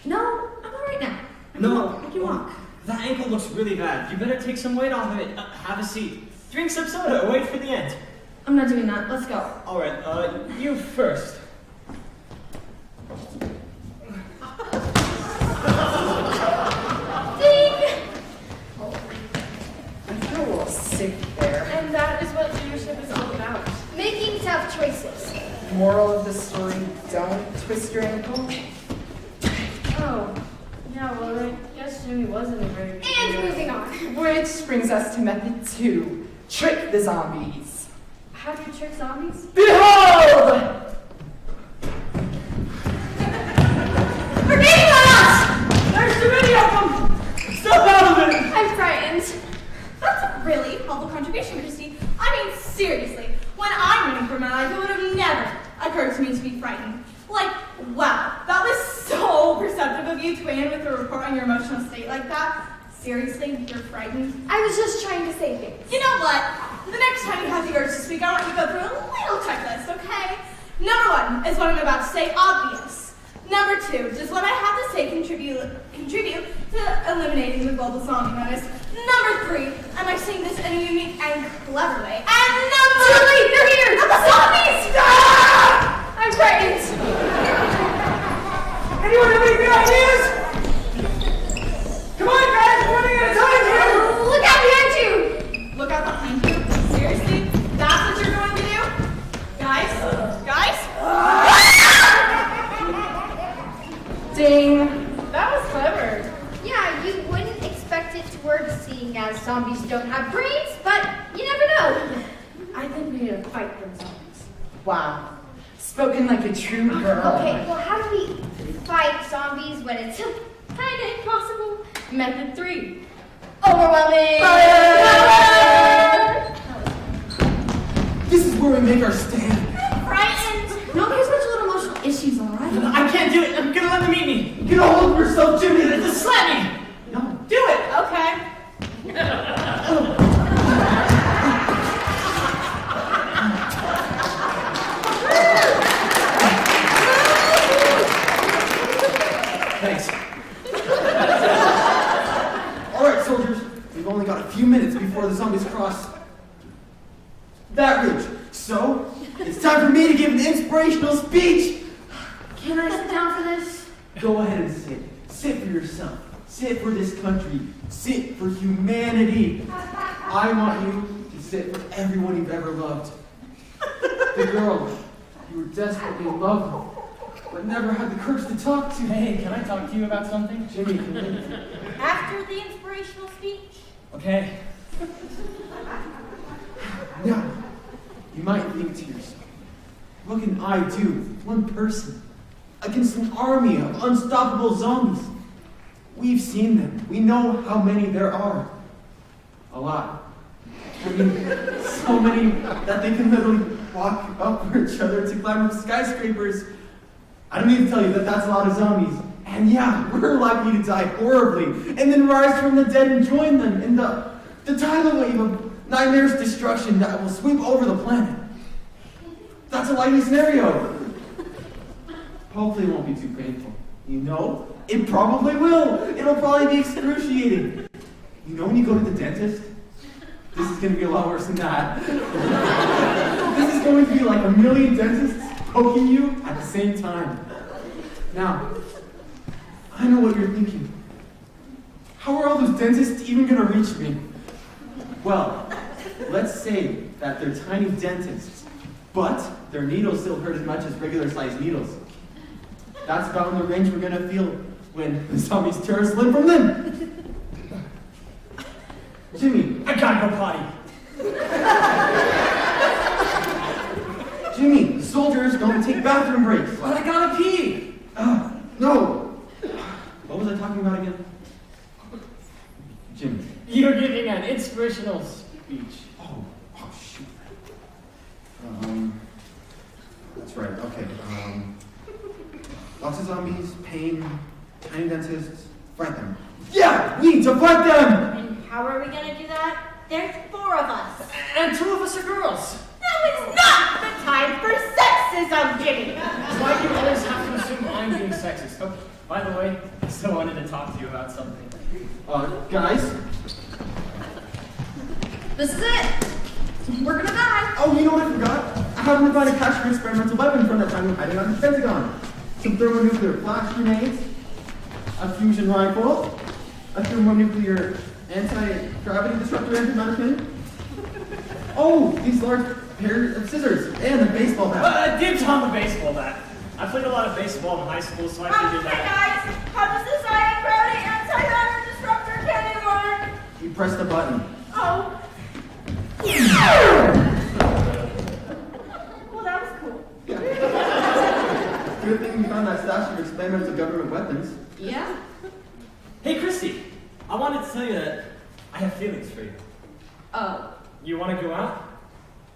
No, I'm alright now. No. I can walk. That ankle looks really bad. You better take some weight off of it. Have a seat. Drink some soda. Wait for the end. I'm not doing that. Let's go. Alright, you first. Ding! I feel a little sick there. And that is what leadership is all about. Making tough choices. Moral of the story, don't twist your ankle. Oh. Yeah, well, I guess Jimmy wasn't a very good And leader. moving on. Which brings us to method 2. Trick the zombies. How do you trick zombies? Behold! They're beating on us! There's too many of them! Step out of it! I'm frightened. That's a really humble contribution, Christy. I mean, seriously, when I'm running for my life, it would have never occurred to me to be frightened. Like, wow, that was so perceptive of you to weigh in with a report on your emotional state like that. Seriously, you're frightened? I was just trying to say things. You know what? The next time you have the urge to speak, I want you to go through a little checklist, okay? Number 1 is what I'm about to say obvious. Number 2, does what I have to say contribute to eliminating the global zombie menace? Number 3, am I saying this in a unique and clever way? And number... Julie, they're here! The zombies! Ah! I'm frightened. Anyone have any good ideas? Come on, guys, we're running out of time here! Look out behind you! Look out behind you. Seriously? That's what you're going to do? Guys? Ding! That was clever. Yeah, you wouldn't expect it to work seeing as zombies don't have brains, but you never know. I think we need to fight those zombies. Wow. Spoken like a true girl. Okay, well, how do we fight zombies when it's kind of impossible? Method 3. Overwhelming! This is where we make our stand. I'm frightened. No one cares about your little emotional issues, alright? I can't do it. I'm gonna let them eat me. Get a hold of yourself, Jimmy. Just slap me. No, do it. Okay. Thanks. All right, soldiers. only got a few minutes before the zombies cross that ridge. So, it's time for me to give an inspirational speech. Can I sit down for this? Go ahead and sit. Sit for yourself. Sit for this country. Sit for humanity. I want you to sit for everyone you've ever loved. The girl you were desperately in love with, but never had the courage to talk to. Hey, can I talk to you about something? Jimmy, come in. After the inspirational speech? Okay. Now, you might think to yourself, what can I do, one person, against an army of unstoppable zombies? We've seen them. We know how many there are. A lot. I mean, so many that they can literally walk up for each other to climb up skyscrapers. I don't need to tell you that that's a lot of zombies. And yeah, we're likely to die horribly and then rise from the dead and join them in the tidal wave of nightmare's destruction that will sweep over the planet. That's a likely scenario. Hopefully it won't be too painful. You know, it probably will. It'll probably be excruciating. You know when you go to the dentist? This is going to be a lot worse than that. This is going to be like a million dentists poking you at the same time. Now, I know what you're thinking. How are all those dentists even going to reach me? Well, let's say that they're tiny dentists, but their needles still hurt as much as regular-sized needles. That's about in the range we're going to feel when the zombies tear us limb from limb. Jimmy, I gotta go potty. Jimmy, the soldiers don't take bathroom breaks. But I gotta pee. No. What was I talking about again? Jimmy. You're giving an inspirational speech. Oh shoot. That's right. Okay. Lots of zombies, pain, tiny dentists. Fight them. Yeah, we need to fight them. And how are we gonna do that? There's 4 of us. And 2 of us are girls. Now is not the time for sexism, Jimmy! Why do you always have to assume I'm being sexist? Oh, by the way, I still wanted to talk to you about something. Guys. This is it. We're gonna die. Oh, you know what I forgot? I haven't to find a cache for experimental weapon from that time we hiding on the Pentagon. Some thermonuclear flash grenades, a fusion rifle, a thermonuclear anti-gravity disruptor anti-mannequin. Oh, these large pair of scissors and a baseball bat. Dibs on the baseball bat. I played a lot of baseball in high school, so I figured that. Guys, how does this iron-gravity anti-matter disruptor cannon work? You press the button. Oh. Well, that was cool. Good thing we found that stash of experimental government weapons. Yeah. Hey, Christy, I wanted to tell you that I have feelings for you. Oh. You want to go out?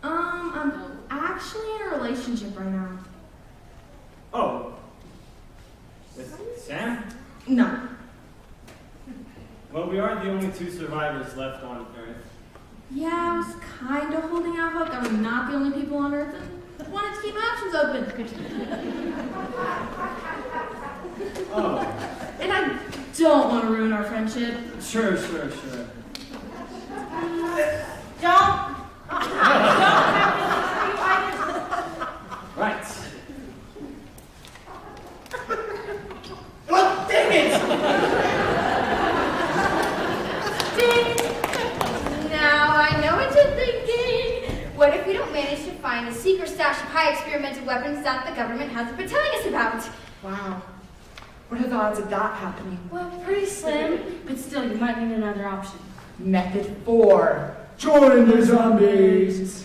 I'm actually in a relationship right now. Oh. With Sam? No. Well, we are the only 2 survivors left on Earth. Yeah, I was kind of holding out hope that we're not the only people on Earth and wanted to keep my options open. Oh. And I don't want to ruin our friendship. Sure. Don't. Right. What? Dang it! Ding! Now I know what you're thinking. What if we don't manage to find a secret stash of high experimental weapons that the government hasn't been telling us about? Wow. What are the odds of that happening? Well, pretty slim, but still, you might need another option. Method 4. Join the zombies.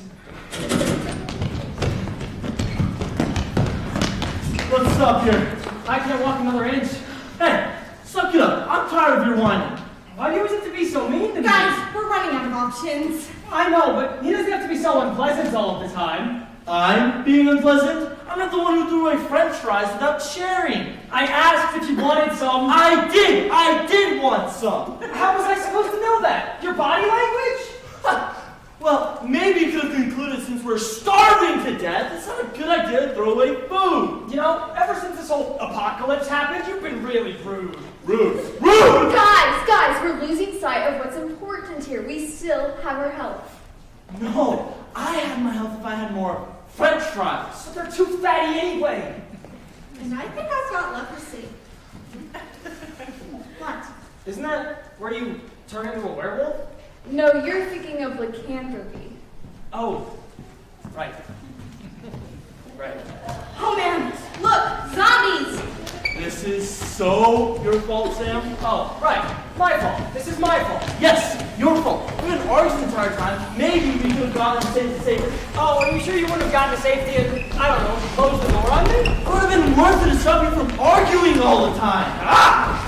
Let's stop here. I can't walk another inch. Hey, suck it up. I'm tired of your whining. Why do you always have to be so mean to me? Guys, we're running out of options. I know, but he doesn't have to be so unpleasant all of the time. I'm being unpleasant? I'm not the one who threw away french fries without sharing. I asked if you wanted some. I did want some. How was I supposed to know that? Your body language? Well, maybe you could have concluded since we're starving to death, it's not a good idea to throw away food. You know, ever since this whole apocalypse happened, you've been really rude. Rude. Guys, we're losing sight of what's important here. We still have our health. No, I had my health if I had more French fries. But they're too fatty anyway. And I think I've got leprosy. What? Isn't that where you turn into a werewolf? No, you're thinking of lycanthropy. Oh, right. Right. Oh man, look, zombies! This is so your fault, Sam? Oh, right. My fault. This is my fault. Yes, your fault. We've been arguing the entire time. Maybe we could have gotten safety. Oh, are you sure you wouldn't have gotten to safety and, I don't know, closed the door on me? It would have been worth it to stop you from arguing all the time. Ah!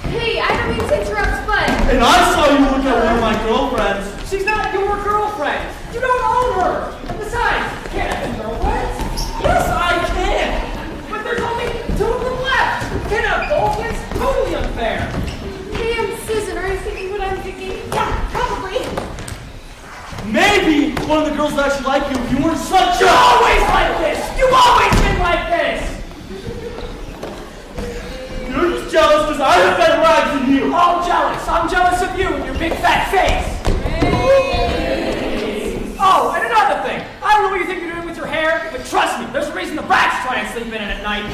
Hey, I don't mean to interrupt, but... And I saw you look at one of my girlfriends. She's not your girlfriend. You don't own her. And besides, you can't have a girlfriend. Yes, I can. But there's only 2 of them left. You can't have both. It's totally unfair. Hey, Susan, are you thinking what I'm thinking? Yeah, probably. Maybe one of the girls would actually like you if you weren't such a... You're always like this. You've always been like this. You're just jealous because I have better rides than you. Oh, jealous. I'm jealous of you and your big fat face. Oh, and another thing. I don't know what you think you're doing with your hair, but trust me, there's a reason the rats try and sleep in it at night.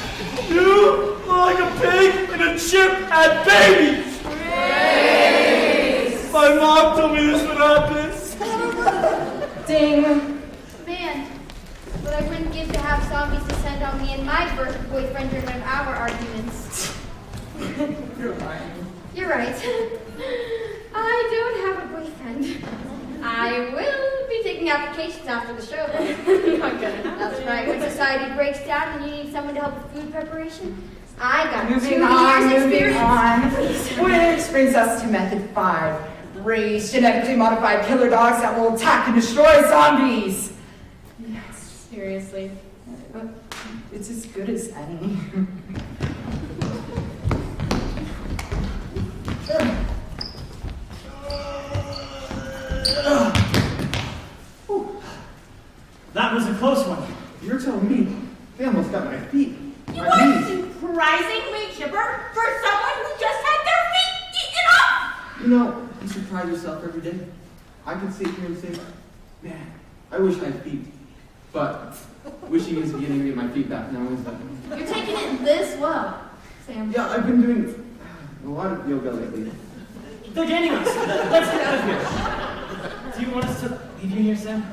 You are like a pig and a chip had babies. My mom told me this would happen. Ding. Man, what I wouldn't give to have zombies descend on me and my boyfriend during one of our arguments. You're right. I don't have a boyfriend. I will be taking applications after the show. That's right. When society breaks down and you need someone to help with food preparation, I got 2 years experience. Which brings us to method 5. Raise genetically modified killer dogs that will attack and destroy zombies. Yes, seriously. It's as good as any. That was a close one. You're telling me they almost got my feet. You My are knees. surprisingly chipper for someone who just had their feet eaten up! You know, you surprise yourself every day. I can sit here and say, man, I wish I had feet. But wishing isn't getting me my feet back now, is that? You're taking it this well, Sam. Yeah, I've been doing a lot of yoga lately. They're getting us. Let's get out of here. Do you want us to leave you here, Sam?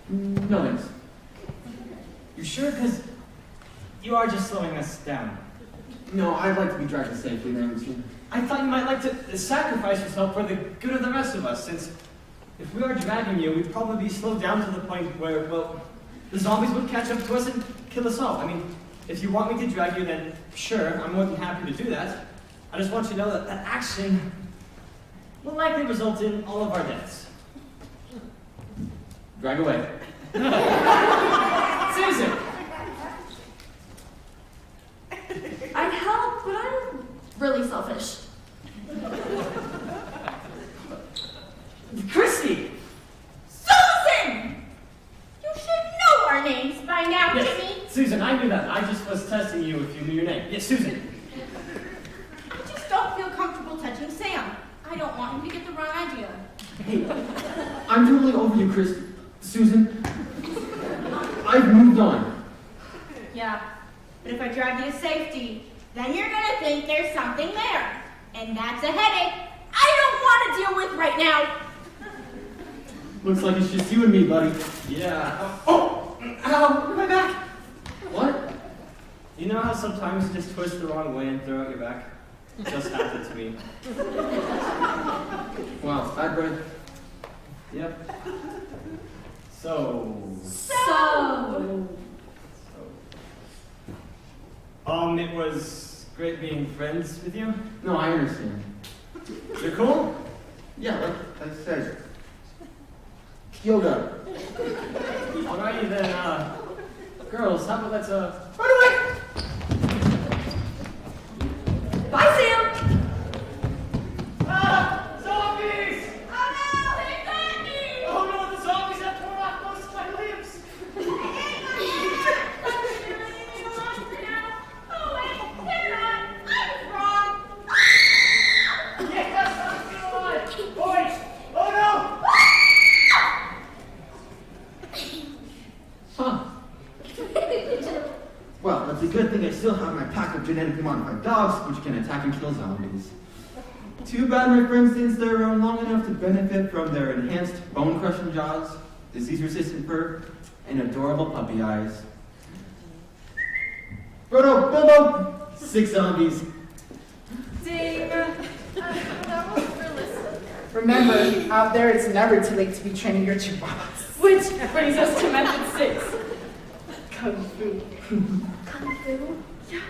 No thanks. You sure? Because you are just slowing us down. No, I'd like to be dragged safely there, Mr. I thought you might like to sacrifice yourself for the good of the rest of us, since if we are dragging you, we'd probably be slowed down to the point where, well, the zombies would catch up to us and kill us all. I mean, if you want me to drag you, then sure, I'm more than happy to do that. I just want you to know that that action will likely result in all of our deaths. Drag away. Susan! I'd help, but I'm really selfish. Christy! Susan! You should know our names by now, Yes, Timmy. Susan, I knew that. I just was testing you if you knew your name. Yes, Susan. I just don't feel comfortable touching Sam. I don't want him to get the wrong idea. Hey, I'm totally over you, Christy. Susan, I've moved on. Yeah, but if I drag you to safety, then you're gonna think there's something there. And that's a headache I don't want to deal with right now. Looks like it's just you and me, buddy. Yeah. Oh! Ow! My back! What? You know how sometimes you just twist the wrong way and throw out your back? It just happened to me. Wow, bad bread. Yep. So... It was great being friends with you. No, I understand. You're cool? Yeah, like I said. Yoga. Alrighty then, girls, how about let's, Run away! Bye, Sam! Ah! Zombies! Oh no, they got me! Oh no, the zombies have torn off most of my limbs! Oh wait, they're not. I was wrong. Yes, Boys! Oh no! Huh. Well, that's a good thing I still have my pack of genetically modified dogs, which can attack and kill zombies. Too bad my friends didn't stay around long enough to benefit from their enhanced bone-crushing jaws, disease-resistant fur, and adorable puppy eyes. Frodo, Bilbo, 6 zombies. Dang. That was realistic. Remember, out there it's never too late to be training your chihuahuas. Which brings us to method 6. Kung Fu. Kung Fu? Yeah.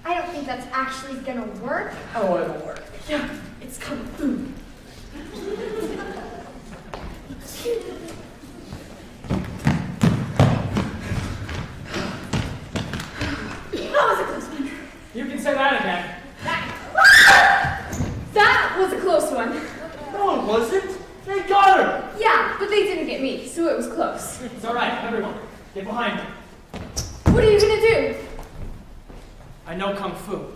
I don't think that's actually gonna work. Oh, it'll work. Yeah, it's Kung Fu. That was a close one. You can say that again. That was a close one. No, it wasn't. They got her. Yeah, but they didn't get me, so it was close. It's alright, everyone. Get behind me. What are you gonna do? I know Kung Fu.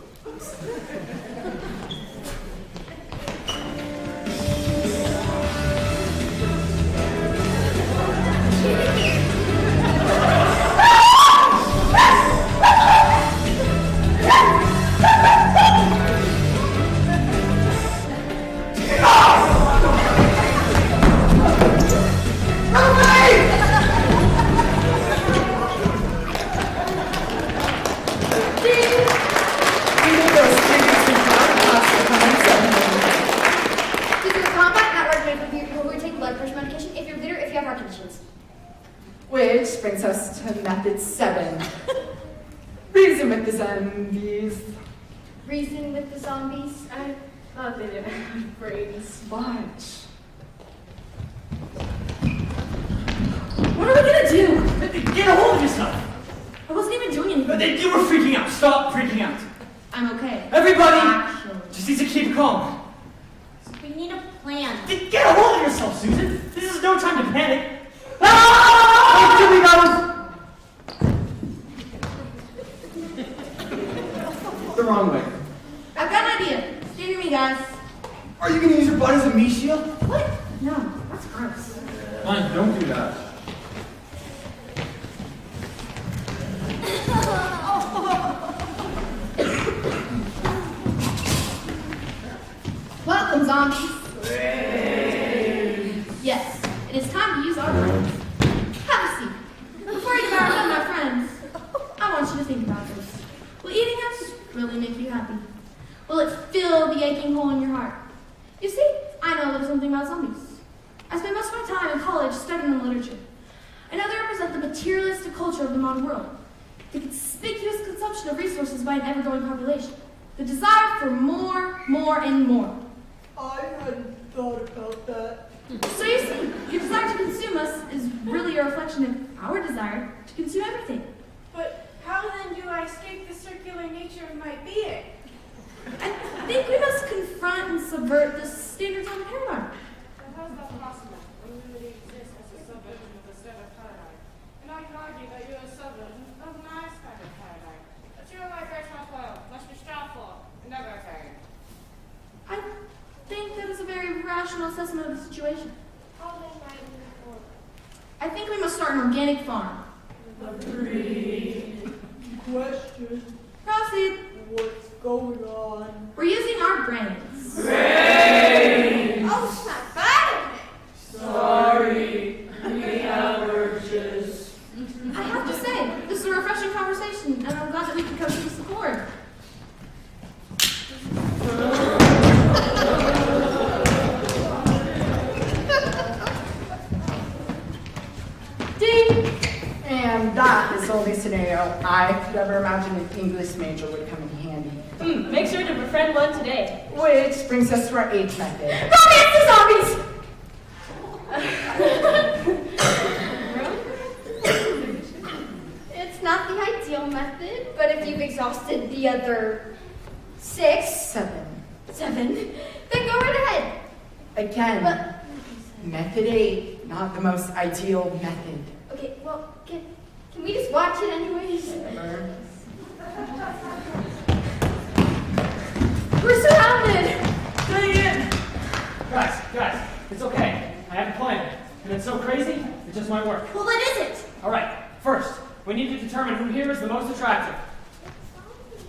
Which brings us to method 7. Reason with the zombies. Reason with the zombies? I thought they didn't have brains. Watch. What are we gonna do? Get a hold of yourself. I wasn't even doing anything. You were freaking out. Stop freaking out. I'm okay. Everybody, just need to keep calm. We need a plan. Get a hold of yourself, Susan. This is no time to panic. Ah! Here we go. The wrong way. I've got an idea. Stay with me, guys. Are you gonna use your body as a meat shield? What? No, that's gross. Fine, don't do that. Welcome, zombies. Yes, it is time to use our brains. Have a seat. Before you devour one of my friends, I want you to think about this. Will eating us really make you happy? Will it fill the aching hole in your heart? You see, I know a little something about zombies. I spent most of my time in college studying them literature. I know they represent the materialistic culture of the modern world, the conspicuous consumption of resources by an ever-growing population, the desire for more, and more. I hadn't thought about that. So you see, your desire to consume us is really a reflection of our desire to consume everything. But how then do I escape the circular nature of my being? I think we must confront and subvert the standards on paradigm. And how is that possible when unity exists as a subversion of the standard paradigm? And I can argue that you're a subversion of my standard paradigm. That your vibrational flow must be strong for and never occurring. I think that is a very rational assessment of the situation. How then might we move forward? I think we must start an organic farm. Agreed. Question. Proceed. What's going on? We're using our brains. Brains! Oh, it's not bad. Sorry, we have urges. I have to say, this is a refreshing conversation, and I'm glad that we can come to this accord. Ding! And that is the only scenario I could ever imagine an English major would come in handy. Make sure to befriend one today. Which brings us to our 8th method. Romance the zombies! It's not the ideal method, but if you've exhausted the other 6, 7. then go right ahead. Again, But, method 8, not the most ideal method. okay, well, can we just watch it anyways? We're surrounded! Dang it! And it's so crazy, it just might work. Well, what is it? All right, first, we need to determine who here is the most attractive.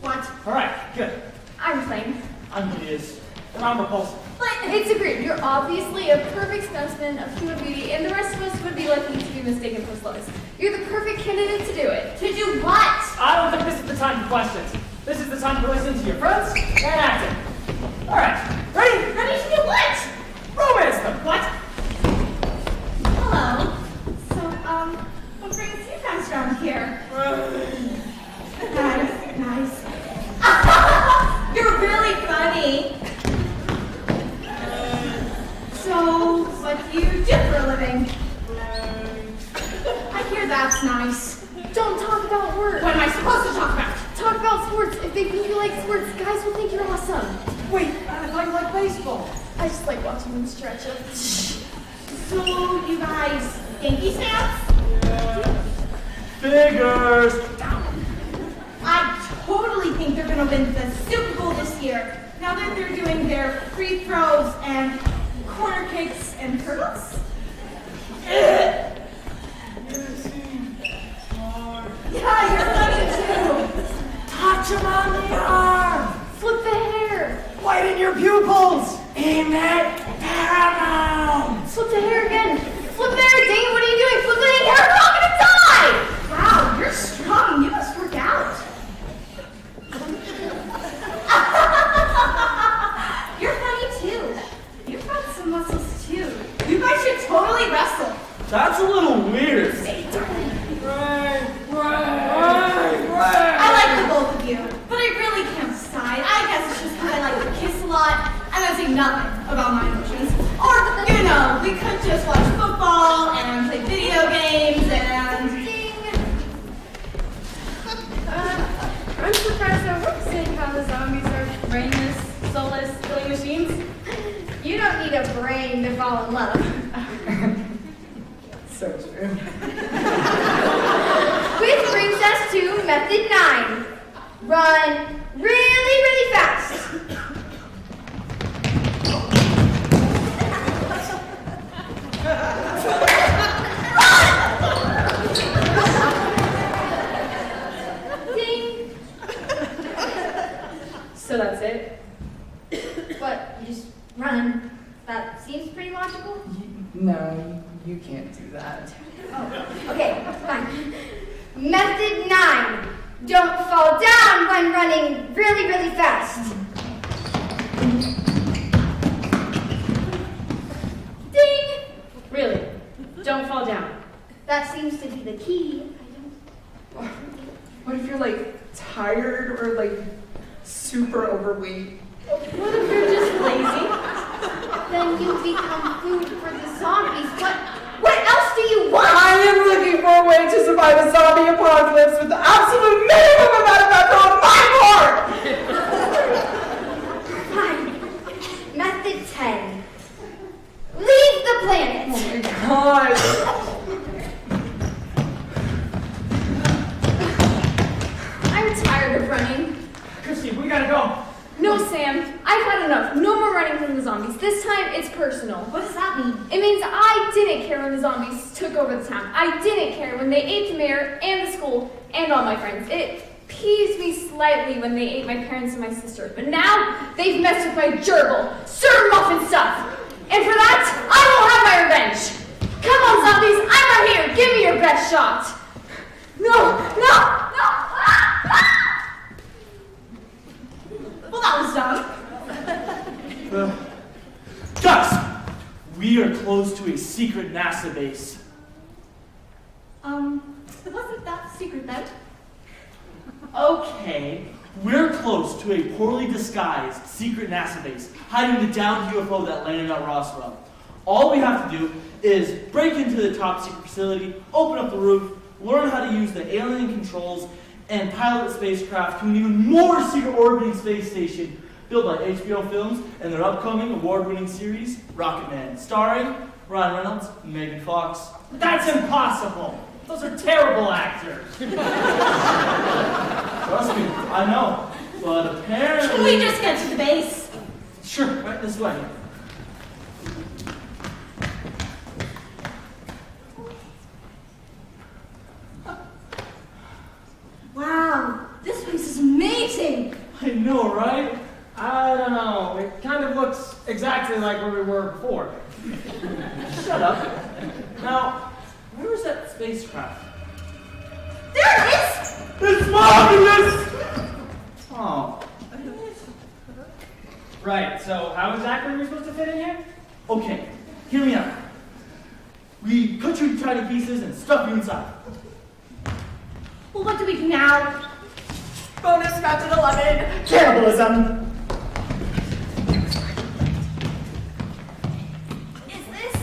What? All right, good. I'm fine. I'm is. And I'm repulsive. But it's agreed. You're obviously a perfect specimen of human beauty, and the rest of us would be lucky to be mistaken for slugs. You're the perfect candidate to do it. To do what? I don't think this is the time for questions. This is the time to listen to your friends and acting. All right, ready? Ready to do what? Romance them. What? Hello. So, what brings you guys around here? Nice. You're really funny. So, what do you do for a living? I hear that's nice. Don't talk about work. What am I supposed to talk about? Talk about sports. If they think you like sports, guys will think you're awesome. Wait, I thought you liked baseball. I just like watching them stretch up. So, you guys, Yankee fans? Figures. I totally think they're gonna win the Super Bowl this year. Now that they're doing their free throws and corner kicks and hurdles. Yeah, you're funny too. Touch him on the arm. Flip the hair. Widen your pupils. Aim it. Paramount. Flip the hair again. Flip the hair. Dang it, what are you doing? Flip the hair. We're all gonna die. Wow, you're strong. You must work out. You're funny too. You've got some muscles too. You guys should totally wrestle. That's a little weird. I like the both of you, but I really can't decide. I guess it's just because I like to kiss a lot and I say nothing about my emotions. Or, you know, we could just watch football and play video games and ding. I'm surprised that works seeing how the zombies are brainless, soulless, killing machines. You don't need a brain to fall in love. So true. Which brings us to method 9. Run really, really fast. Ding. So that's it? What, you just run? That seems pretty logical. No, you can't do that. Oh, okay, fine. Method 9. Don't fall down when running really, really fast. Ding! Really, don't fall down. That seems to be the key. What if you're like tired or like super overweight? What if you're just lazy? Then you become food for the zombies. What else do you want? I am looking for a way to survive a zombie apocalypse with the absolute minimum amount of effort on my part! Fine. Method 10. Leave the planet. Oh my god. I'm tired of running. Christy, we gotta go. No, Sam. I've had enough. No more running from the zombies. This time, it's personal. What does that mean? It means I didn't care when the zombies took over the town. I didn't care when they ate the mayor and the school and all my friends. It peeves me slightly when they ate my parents and my sister. But now, they've messed with my gerbil, sir muffin stuff. And for that, I will have my revenge. Come on, zombies. I'm right here. Give me your best shot. No, no, no. Ah, ah. Well, that was dumb. Guys, we are close to a secret NASA base. Wasn't that secret then? Okay, we're close to a poorly disguised secret NASA base hiding the downed UFO that landed at Roswell. All we have to do is break into the top secret facility, open up the roof, learn how to use the alien controls, and pilot the spacecraft to an even more secret orbiting space station built by HBO Films and their upcoming award-winning series, Rocket Man, starring Ryan Reynolds and Megan Fox. That's impossible. Those are terrible actors. Trust me, I know. But apparently... Can we just get to the base? Sure, right this way. exactly like where we were before. Shut up. Now, where was that spacecraft? There it is! It's marvelous! Oh. Right, so how exactly are we supposed to fit in here? Okay, hear me out. We cut you into tiny pieces and stuff you inside. Well, what do we do now? Bonus method 11. Cannibalism. Is this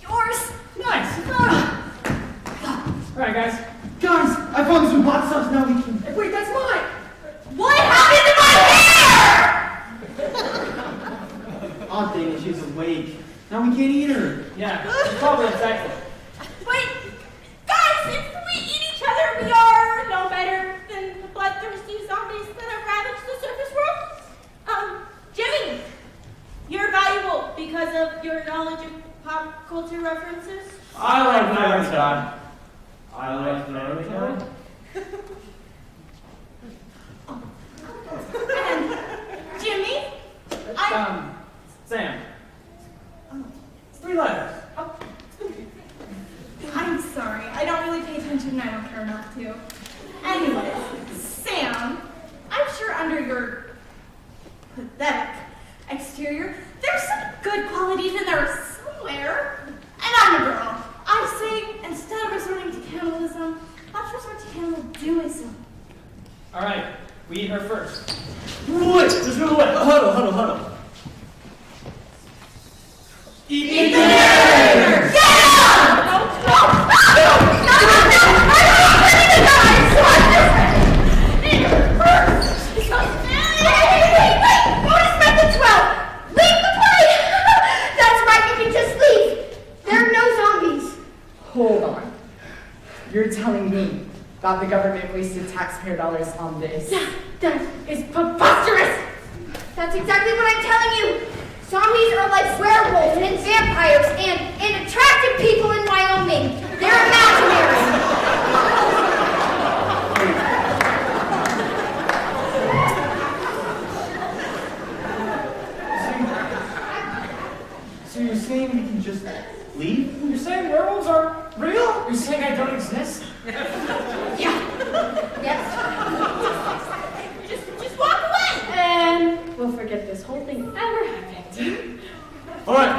yours? Nice. Alright, guys. Guys, I found some hot sauce now we can. Hey, wait, that's mine! What happened to my hair? Odd thing is she's awake. Now we can't eat her. Yeah, she's probably infected. Wait, guys, if we eat each other, we are no better than the bloodthirsty zombies that have ravaged the surface world. Jimmy, you're valuable because of your knowledge of pop culture references. I like Family Guy. I like Family Guy. And Jimmy, Sam. 3 letters. I'm sorry. I don't really pay attention and I don't care not to. Anyways, Sam, I'm sure under your pathetic exterior, there's some good qualities in there somewhere. And I'm a girl. I say, instead of resorting to cannibalism, let's resort to cannibaldoism. Alright, we eat her first. Wait, there's no way. Huddle. Eat the neighbors! Hold on. You're telling me that the government wasted taxpayer dollars on this? That is preposterous! That's exactly what I'm telling you. Zombies are like werewolves and vampires and attractive people in Wyoming. They're imaginary. So you're saying we can just leave? You're saying werewolves are real? You're saying I don't exist? Just walk away! And we'll forget this whole thing ever happened. Alright,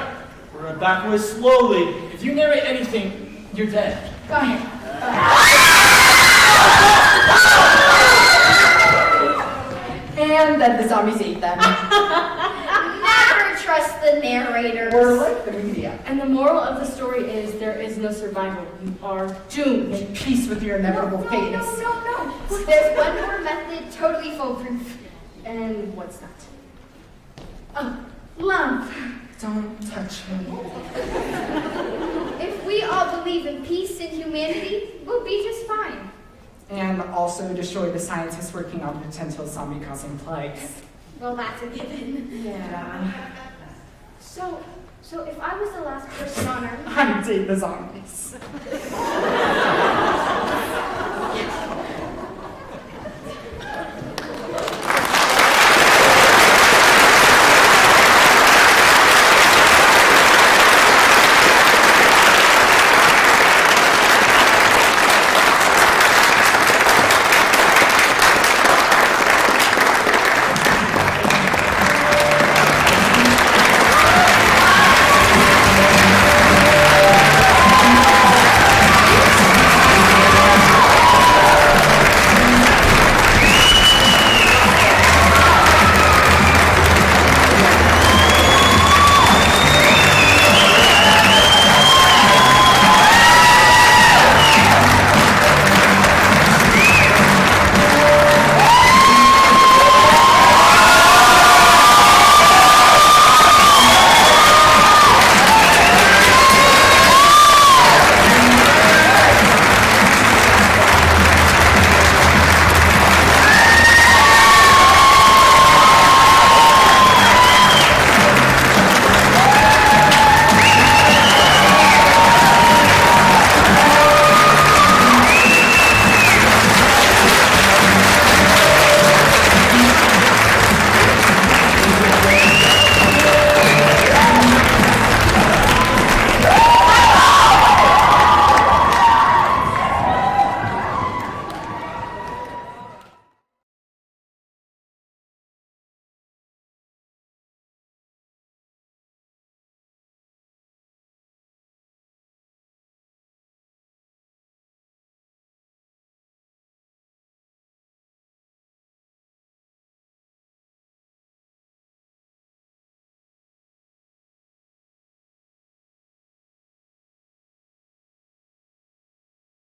we're gonna back away slowly. If you narrate anything, you're dead. Go ahead. And then the zombies ate them. Never trust the narrator. Or like the media. And the moral of the story is there is no survival. You are doomed. Make peace with your inevitable fate. No. There's one more method, totally foolproof. And what's that? Oh, love. Don't touch me. If we all believe in peace and humanity, we'll be just fine. And also destroy the scientists working on potential zombie-causing plagues. Well, that's a given. Yeah. So if I was the last person on Earth, I'd date the zombies.